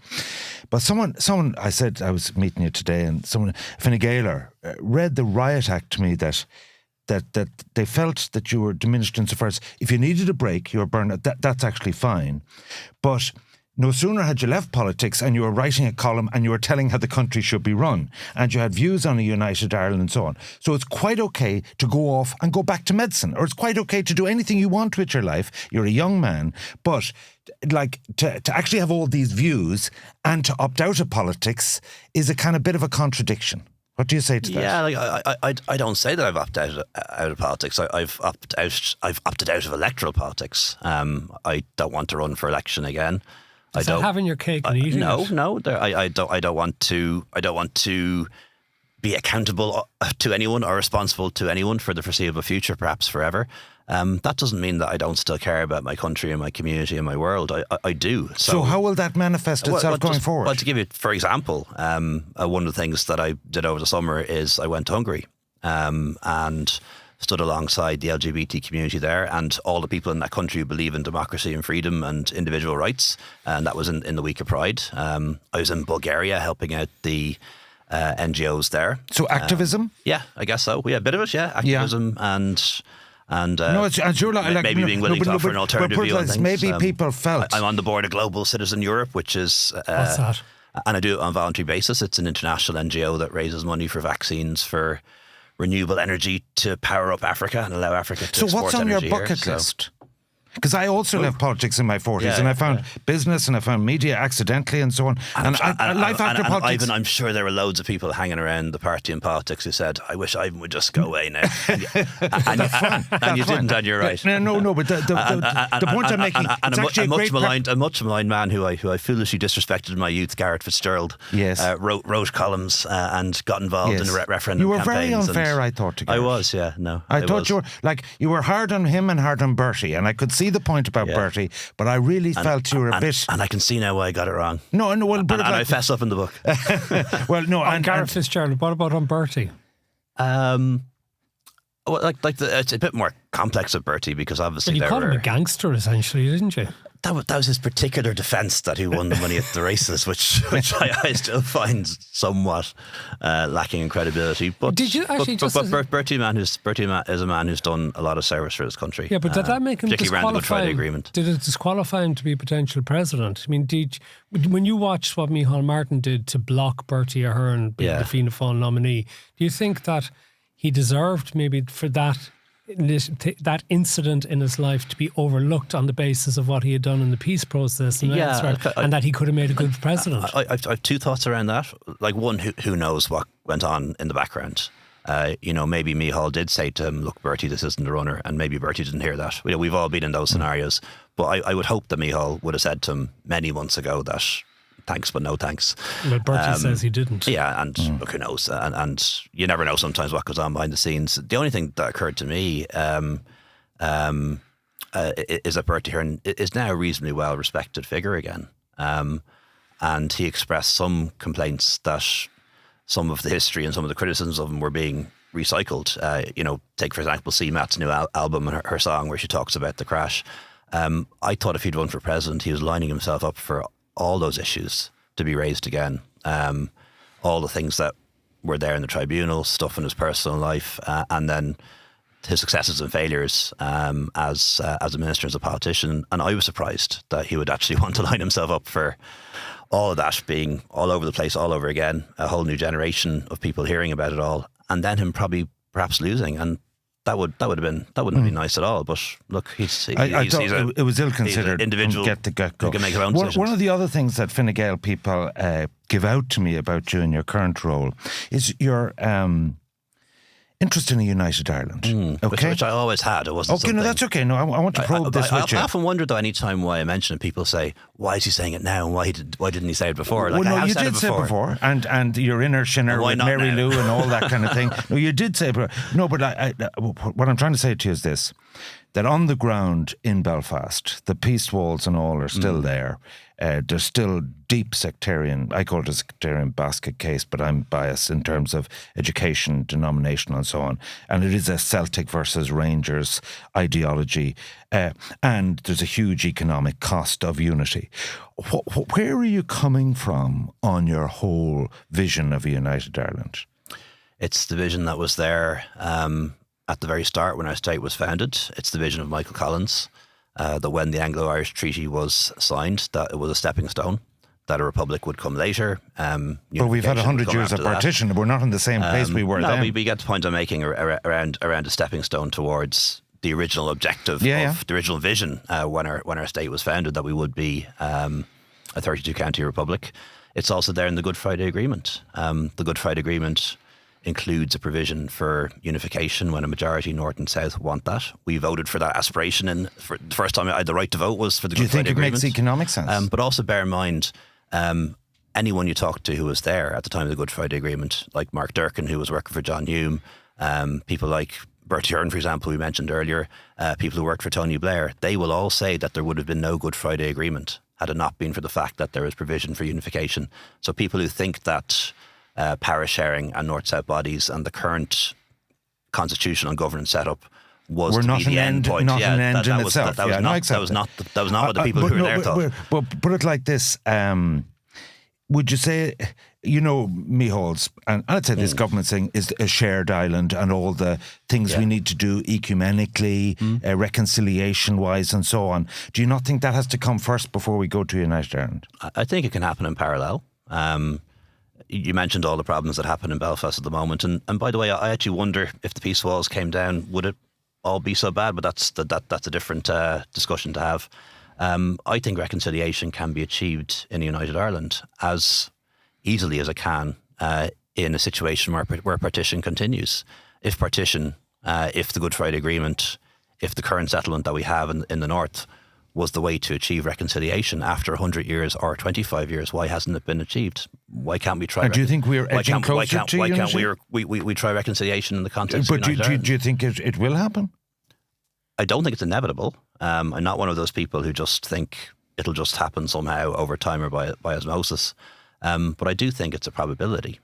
But someone, I said, I was meeting you today, and someone, Fine Gael, read the Riot Act to me that they felt that you were diminished insofar as if you needed a break, you were burned out. That's actually fine. But no sooner had you left politics and you were writing a column and you were telling how the country should be run, and you had views on a united Ireland and so on. So it's quite okay to go off and go back to medicine, or it's quite okay to do anything you want with your life. You're a young man, but like to actually have all these views and to opt out of politics is a kind of bit of a contradiction. What do you say to that? Yeah, I don't say that I've opted out of politics. I've opted out of electoral politics. I don't want to run for election again. Is that having your cake and eating it? No. I don't want to be accountable to anyone or responsible to anyone for the foreseeable future, perhaps forever. That doesn't mean that I don't still care about my country and my community and my world. I do. So how will that manifest itself going forward? Well, to give you, for example, one of the things that I did over the summer is I went to Hungary and stood alongside the LGBT community there and all the people in that country who believe in democracy and freedom and individual rights. And that was in the week of Pride. I was in Bulgaria helping out the NGOs there. So activism? Yeah, I guess so. Yeah, a bit of it, yeah. Activism and maybe being willing to offer an alternative view on things. Maybe people felt... I'm on the board of Global Citizen Europe, which is... What's that? And I do it on a voluntary basis. It's an international NGO that raises money for vaccines for renewable energy to power up Africa and allow Africa to export energy. So what's on your bucket list? Because I also left politics in my 40s, and I found business and I found media accidentally and so on. And life after politics... Ivan, I'm sure there were loads of people hanging around the party and politics who said, I wish Ivan would just go away now. And you didn't, and you're right. No, but the point I'm making... A much maligned man who I foolishly disrespected in my youth, Garrett Fitzgerald, wrote columns and got involved in referendum campaigns. You were very unfair, I thought, to Garrett. I was, yeah, no. I thought you were hard on him and hard on Bertie, and I could see see the point about Bertie, but I really felt you were a bit... And I can see now why I got it wrong. No, well... And I fess up in the book. Well, no... And Gareth Fitzgerald, what about on Bertie? Well, it's a bit more complex with Bertie because obviously you called him a gangster, essentially, didn't you? That was his particular defence that he won the money at the races, which I still find somewhat lacking in credibility. But did you actually Bertie is a man who's done a lot of service for this country. Yeah, but did that make him particularly around the Good Friday Agreement? Did it disqualify him to be a potential president? I mean, when you watched what Micheál Martin did to block Bertie Ahern being the Fianna Fáil nominee, do you think that he deserved maybe for that incident in his life to be overlooked on the basis of what he had done in the peace process and that he could have made a good president? I've two thoughts around that. Like, one, who knows what went on in the background? Maybe Micheál did say to him, look, Bertie, this isn't the runner, and maybe Bertie didn't hear that. We've all been in those scenarios. But I would hope that Micheál would have said to him many months ago that thanks, but no thanks. Well, Bertie says he didn't. Yeah, and look, who knows? And you never know sometimes what goes on behind the scenes. The only thing that occurred to me is that Bertie Ahern is now a reasonably well-respected figure again. And he expressed some complaints that some of the history and some of the criticisms of him were being recycled. Take, for example, C. Matt's new album and her song where she talks about the crash. I thought if he'd run for president, he was lining himself up for all those issues to be raised again. All the things that were there in the tribunal, stuff in his personal life, and then his successes and failures as a minister, as a politician. And I was surprised that he would actually want to line himself up for all of that being all over the place, all over again, a whole new generation of people hearing about it all, and then him perhaps losing. And that wouldn't have been nice at all. But look, I thought it was ill-considered individual from get-go. Who can make their own decisions. One of the other things that Fine Gael people give out to me about you in your current role is your interest in a united Ireland. Okay? Which I always had. It wasn't okay, no, that's okay. No, I want to probe this with you. I often wonder, though, any time why I mention it, people say, why is he saying it now? And why didn't he say it before? Like, well, no, you did say it before. And your inner shinner with Mary Lou and all that kind of thing. No, you did say it before. No, but what I'm trying to say to you is this, that on the ground in Belfast, the peace walls and all are still there. There's still deep sectarian, I call it a sectarian basket case, but I'm biased in terms of education, denomination and so on. And it is a Celtic versus Rangers ideology. And there's a huge economic cost of unity. Where are you coming from on your whole vision of a united Ireland? It's the vision that was there at the very start when our state was founded. It's the vision of Michael Collins. That when the Anglo-Irish Treaty was signed, that it was a stepping stone, that a republic would come later. But we've had 100 years of partition. We're not in the same place we were then. No, we get the point I'm making around a stepping stone towards the original objective of the original vision when our state was founded, that we would be a 32-county republic. It's also there in the Good Friday Agreement. The Good Friday Agreement includes a provision for unification when a majority north and south want that. We voted for that aspiration, and for the first time I had the right to vote was for the Good Friday Agreement. Do you think it makes economic sense? But also bear in mind, anyone you talk to who was there at the time of the Good Friday Agreement, like Mark Durkin, who was working for John Hume, people like Bertie Ahern, for example, we mentioned earlier, people who worked for Tony Blair, they will all say that there would have been no Good Friday Agreement had it not been for the fact that there is provision for unification. So people who think that parish sharing and north-south bodies and the current constitutional and governance setup was to be the end point. Not an end in itself. That was not what the people who were there thought. But put it like this: would you say, Micheál's, and I'd say this government thing is a shared island, and all the things we need to do ecumenically, reconciliation-wise, and so on. Do you not think that has to come first before we go to United Ireland? I think it can happen in parallel. You mentioned all the problems that happen in Belfast at the moment, and by the way, I actually wonder if the peace walls came down, would it all be so bad? But that's a different discussion to have. I think reconciliation can be achieved in a united Ireland as easily as it can in a situation where partition continues. If the Good Friday Agreement, if the current settlement that we have in the north was the way to achieve reconciliation after 100 years or 25 years, why hasn't it been achieved? Why can't we try? And do you think we're edging closer to unity? Why can't we try reconciliation in the context of But do you think it will happen? I don't think it's inevitable. I'm not one of those people who just think it'll just happen somehow over time or by osmosis. But I do think it's a probability,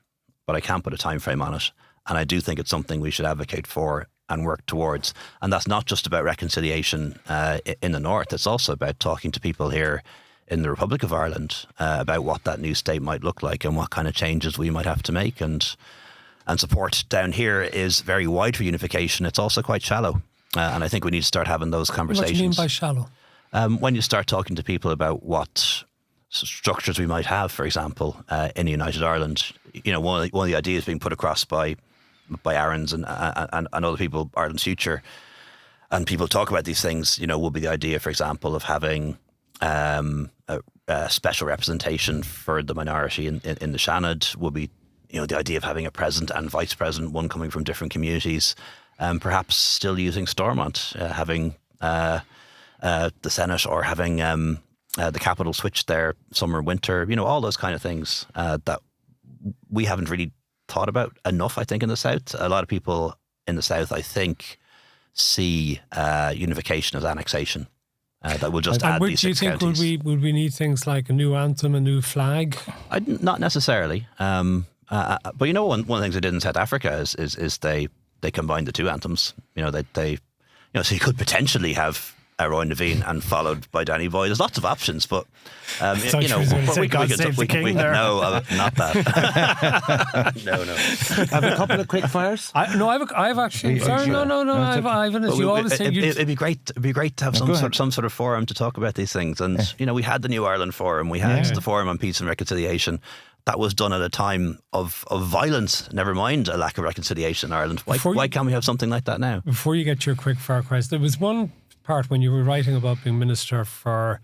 but I can't put a time frame on it. And I do think it's something we should advocate for and work towards. And that's not just about reconciliation in the North. It's also about talking to people here in the Republic of Ireland about what that new state might look like and what kind of changes we might have to make. And support down here is very wide for unification. It's also quite shallow. And I think we need to start having those conversations. What do you mean by shallow? When you start talking to people about what structures we might have, for example, in United Ireland, one of the ideas being put across by Aaron's and other people, Ireland's Future, and people talk about these things, will be the idea, for example, of having a special representation for the minority in the Seanad, would be, the idea of having a president and vice president, one coming from different communities, perhaps still using Stormont, having the Senate or having the capital switch there summer, winter, all those kind of things that we haven't really thought about enough, I think, in the South. A lot of people in the South, I think, see unification as annexation. That will just add these six counties. Do you think would we need things like a new anthem, a new flag? Not necessarily. But one of the things they did in South Africa is they combined the two anthems. So you could potentially have Roy Naveen and followed by Danny Boy. There's lots of options, but we could no, not that. No. Have a couple of quick fires. I've actually. Sorry, no. Ivan, as you always say, it'd be great. It'd be great to have some sort of forum to talk about these things. And we had the New Ireland Forum. We had the Forum on Peace and Reconciliation. That was done at a time of violence, never mind a lack of reconciliation in Ireland. Why can't we have something like that now? Before you get your quick fire question, there was one part when you were writing about being Minister for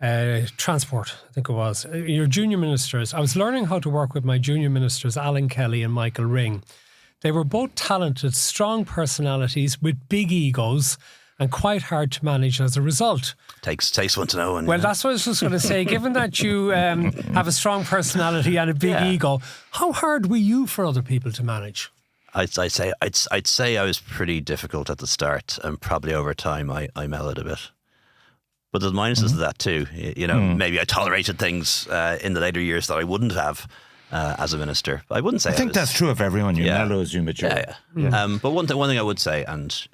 Transport, I think it was. Your junior ministers, I was learning how to work with my junior ministers, Alan Kelly and Michael Ring. They were both talented, strong personalities with big egos and quite hard to manage as a result. Takes one to know. Well, that's what I was just going to say. Given that you have a strong personality and a big ego, how hard were you for other people to manage? I'd say I was pretty difficult at the start, and probably over time I mellowed a bit. But there's minuses to that too. Maybe I tolerated things in the later years that I wouldn't have as a minister. I wouldn't say. I think that's true of everyone. You mellow as you mature. Yeah. But one thing I would say, and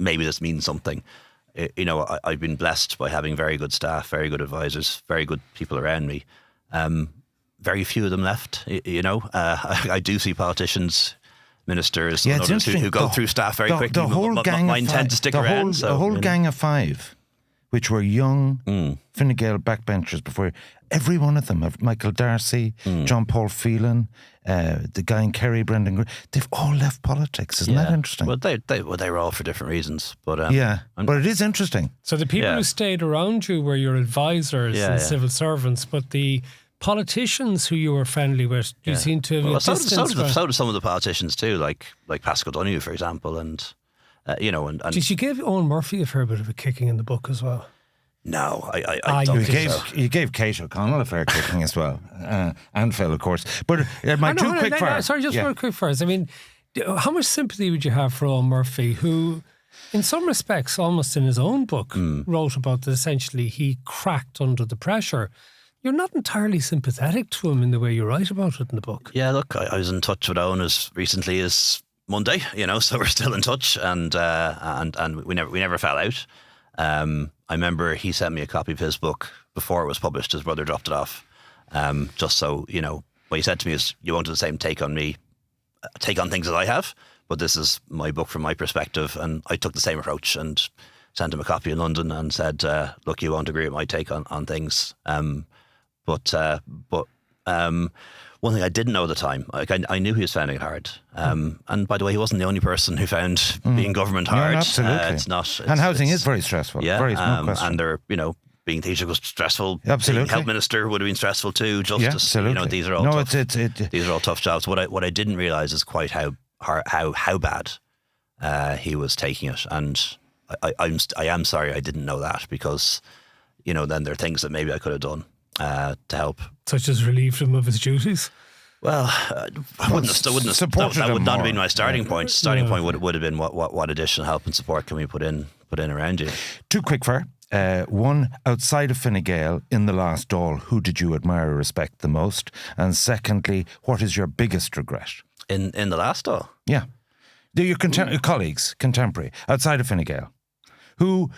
maybe this means something. I've been blessed by having very good staff, very good advisors, very good people around me. Very few of them left. I do see politicians, ministers, and others who go through staff very quickly. The whole gang mine tend to stick around. The whole gang of five, which were young Fine Gael backbenchers before. Every one of them, Michael Darcy, John Paul Phelan, the guy in Kerry, Brendan Gray, they've all left politics. Isn't that interesting? Well, they were all for different reasons. But but it is interesting. So the people who stayed around you were your advisors and civil servants, but the politicians who you were friendly with, you seem to have so did some of the politicians too, like Pascal Donoghue, for example, and. Did you give Owen Murphy a fair bit of a kicking in the book as well? No, I don't think so. You gave Kate O'Connell a fair kicking as well, and Phil, of course. But my two quick fires. Sorry, just one quick fires. I mean, how much sympathy would you have for Owen Murphy, who, in some respects, almost in his own book, wrote about that essentially he cracked under the pressure? You're not entirely sympathetic to him in the way you write about it in the book. Yeah, look, I was in touch with Owen as recently as Monday, so we're still in touch, and we never fell out. I remember he sent me a copy of his book before it was published. His brother dropped it off, just so what he said to me is, "You wanted the same take on things that I have, but this is my book from my perspective." And I took the same approach and sent him a copy in London and said, "Look, you won't agree with my take on things." But one thing I didn't know at the time, I knew he was finding it hard. And by the way, he wasn't the only person who found being government hard. Yeah, absolutely. It's not. And housing is very stressful. Yeah. Very no question. And they're, being Taoiseach was stressful. Absolutely. Being health minister would have been stressful too. Justice. Yeah, absolutely. These are all tough. These are all tough jobs. What I didn't realise is quite how bad he was taking it. And I am sorry I didn't know that, because then there are things that maybe I could have done to help. Such as relieved him of his duties? Well, I wouldn't have. That would not have been my starting point. Starting point would have been what additional help and support can we put in put in around you. Too quick for one, outside of Fine Gael, in the last Dáil, who did you admire or respect the most? And secondly, what is your biggest regret? In the last Dáil? Yeah. Your colleagues, contemporary, outside of Fine Gael. Who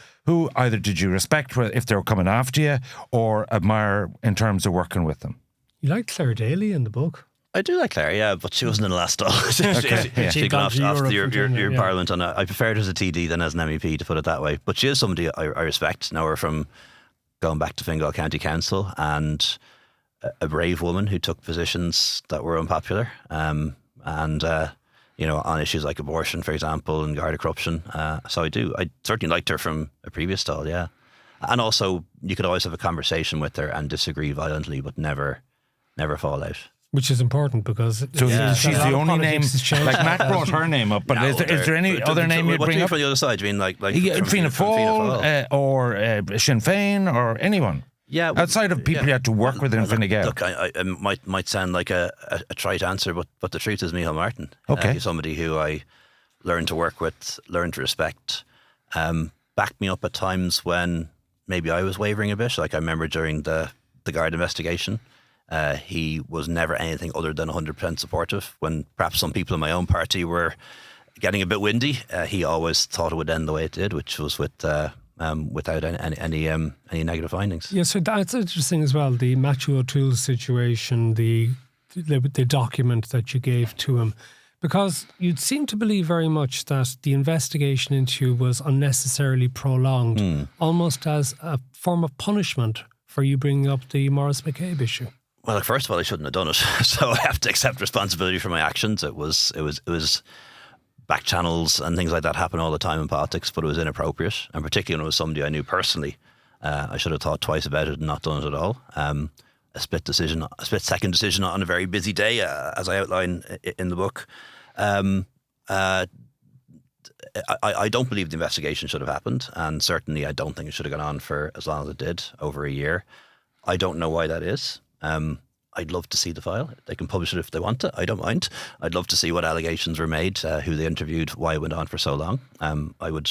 either did you respect if they were coming after you or admire in terms of working with them? You like Claire Daly in the book? I do like Claire, yeah, but she wasn't in the last Dáil. She got off the European Parliament, and I preferred her as a TD than as an MEP, to put it that way. But she is somebody I respect. Know her from going back to Fingal County Council, and a brave woman who took positions that were unpopular. On issues like abortion, for example, and Garda corruption. So I certainly liked her from a previous Dáil, yeah. And also, you could always have a conversation with her and disagree violently, but never fall out. Which is important because she's the only name. Like Matt brought her name up, but No, is there any other name you'd bring up? From the other side? Do you mean like Fianna Fáil or Sinn Féin or anyone? Yeah, outside of people you had to work with in Fine Gael. Look, I might sound like a trite answer, but the truth is Micheál Martin. Okay, he's somebody who I learned to work with, learned to respect. Backed me up at times when maybe I was wavering a bit. Like I remember during the Garda investigation. He was never anything other than 100% supportive. When perhaps some people in my own party were getting a bit windy, he always thought it would end the way it did, which was without any negative findings. Yeah, so that's interesting as well. The Matthew O'Toole situation, the document that you gave to him, because you'd seem to believe very much that the investigation into you was unnecessarily prolonged, almost as a form of punishment for you bringing up the Maurice McCabe issue. Well, first of all, I shouldn't have done it, so I have to accept responsibility for my actions. It was back channels and things like that happen all the time in politics, but it was inappropriate, and particularly when it was somebody I knew personally. I should have thought twice about it and not done it at all. A split second decision on a very busy day, as I outline in the book. I don't believe the investigation should have happened, and certainly I don't think it should have gone on for as long as it did, over a year. I don't know why that is. I'd love to see the file. They can publish it if they want to. I don't mind. I'd love to see what allegations were made, who they interviewed, why it went on for so long. I would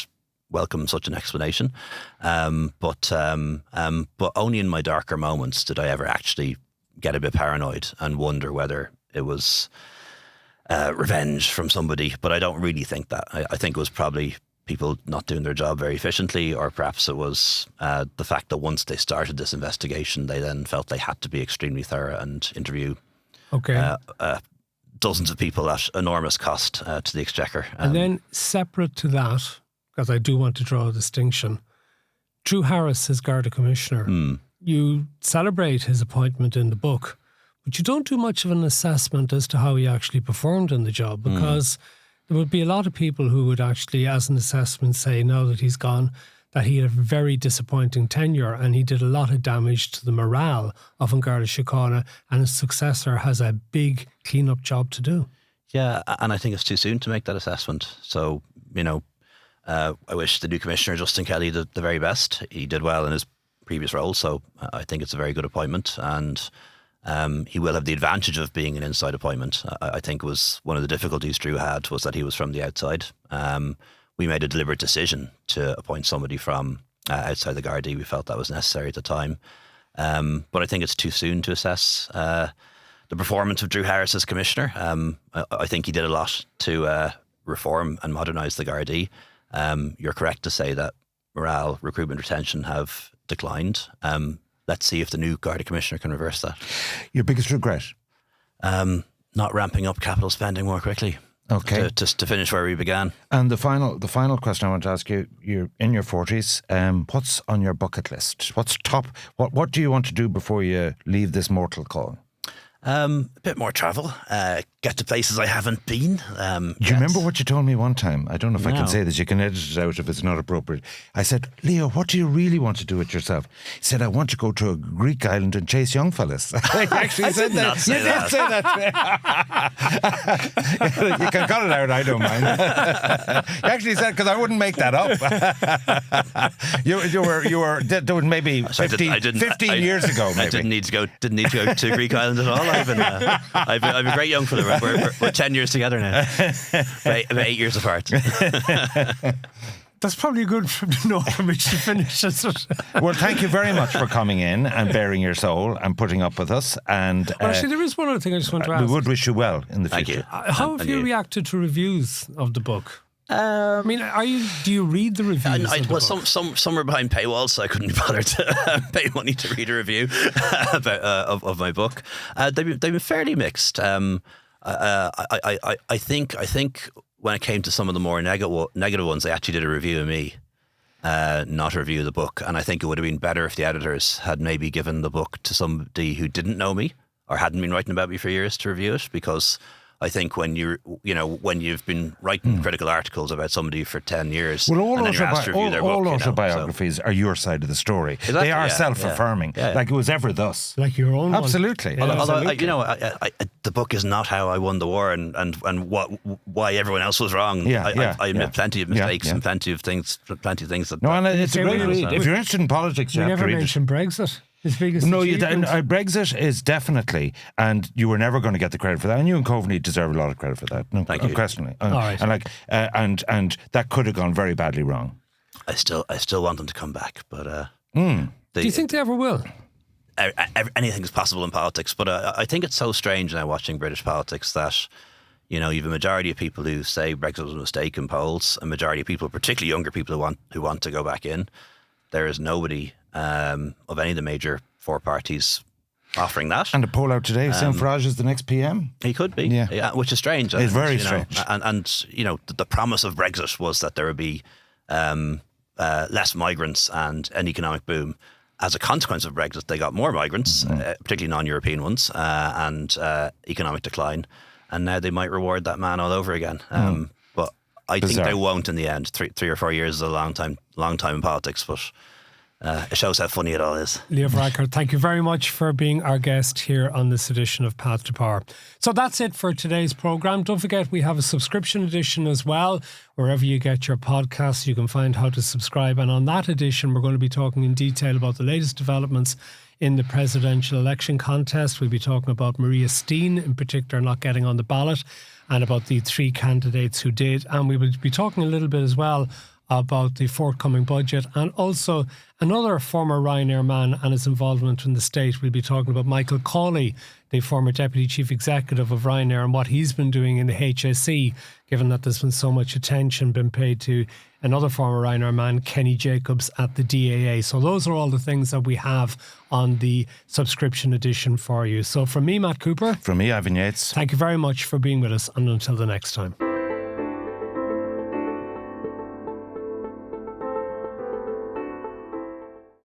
welcome such an explanation. But only in my darker moments did I ever actually get a bit paranoid and wonder whether it was revenge from somebody. But I don't really think that. I think it was probably people not doing their job very efficiently, or perhaps it was the fact that once they started this investigation, they then felt they had to be extremely thorough and interview dozens of people at enormous cost to the Exchequer. And then separate to that, because I do want to draw a distinction, Drew Harris is Garda Commissioner. You celebrate his appointment in the book, but you don't do much of an assessment as to how he actually performed in the job, because there would be a lot of people who would actually, as an assessment, say, now that he's gone, that he had a very disappointing tenure and he did a lot of damage to the morale of An Garda Síochána, and his successor has a big clean-up job to do. Yeah, and I think it's too soon to make that assessment. So, I wish the new Commissioner, Justin Kelly, the very best. He did well in his previous role, so I think it's a very good appointment, and he will have the advantage of being an inside appointment. I think was one of the difficulties Drew had was that he was from the outside. We made a deliberate decision to appoint somebody from outside the Gardaí. We felt that was necessary at the time. But I think it's too soon to assess the performance of Drew Harris as Commissioner. I think he did a lot to reform and modernise the Gardaí. You're correct to say that morale, recruitment, retention have declined. Let's see if the new Garda Commissioner can reverse that. Your biggest regret? Not ramping up capital spending more quickly. Okay. To finish where we began. And the final question I want to ask you, you're in your 40s. What's on your bucket list? What's top? What do you want to do before you leave this mortal coil? A bit more travel, get to places I haven't been. Do you remember what you told me one time? I don't know if I can say this. You can edit it out if it's not appropriate. I said, Leo, what do you really want to do with yourself? He said, I want to go to a Greek island and chase young fellas. I actually said that. You did say that. You can cut it out. I don't mind. You actually said, because I wouldn't make that up. you were doing maybe 15 years ago. Maybe. I didn't need to go to a Greek island at all. I've a great young fella. We're 10 years together now. About 8 years apart. That's probably a good note from which to finish. Well, thank you very much for coming in and baring your soul and putting up with us. And actually, there is one other thing I just want to ask. We would wish you well in the future. How have you reacted to reviews of the book? I mean, do you read the reviews? Some are behind paywalls, so I couldn't be bothered to pay money to read a review of my book. They've been fairly mixed. I think when it came to some of the more negative ones, they actually did a review of me, not a review of the book. And I think it would have been better if the editors had maybe given the book to somebody who didn't know me or hadn't been writing about me for years to review it, because I think when when you've been writing critical articles about somebody for 10 years, well, and then you're asked to review their book, all autobiographies are your side of the story. Exactly, they are self-affirming, like it was ever thus, like your own. Absolutely. One. Although the book is not how I won the war and why everyone else was wrong. I admit plenty of mistakes and plenty of things that. No, and it's a great read. If you're interested in politics, you have to read it. We never mentioned Brexit. No, Brexit is definitely, and you were never going to get the credit for that. And you and Coveney deserve a lot of credit for that. No, Thank you. Unquestionably. All right. And that could have gone very badly wrong. I still want them to come back, but do you think they ever will? Anything's possible in politics, but I think it's so strange now watching British politics that you have a majority of people who say Brexit was a mistake in polls, a majority of people, particularly younger people who want to go back in. There is nobody of any of the major four parties offering that. And the poll out today, Sam Farage is the next PM. He could be, yeah, which is strange. It's very strange. And the promise of Brexit was that there would be less migrants and an economic boom. As a consequence of Brexit, they got more migrants, particularly non-European ones, and economic decline. And now they might reward that man all over again. But I think they won't in the end. 3 or 4 years is a long time in politics, but it shows how funny it all is. Leo Varadkar, thank you very much for being our guest here on this edition of Path to Power. So that's it for today's programme. Don't forget, we have a subscription edition as well. Wherever you get your podcasts, you can find how to subscribe. And on that edition, we're going to be talking in detail about the latest developments in the presidential election contest. We'll be talking about Maria Steen in particular not getting on the ballot, and about the 3 candidates who did. And we will be talking a little bit as well about the forthcoming budget, and also another former Ryanair man and his involvement in the state. We'll be talking about Michael Cawley, the former Deputy Chief Executive of Ryanair, and what he's been doing in the HSE, given that there's been so much attention been paid to another former Ryanair man, Kenny Jacobs, at the DAA. So those are all the things that we have on the subscription edition for you. So from me, Matt Cooper. From me, Ivan Yates. Thank you very much for being with us, and until the next time.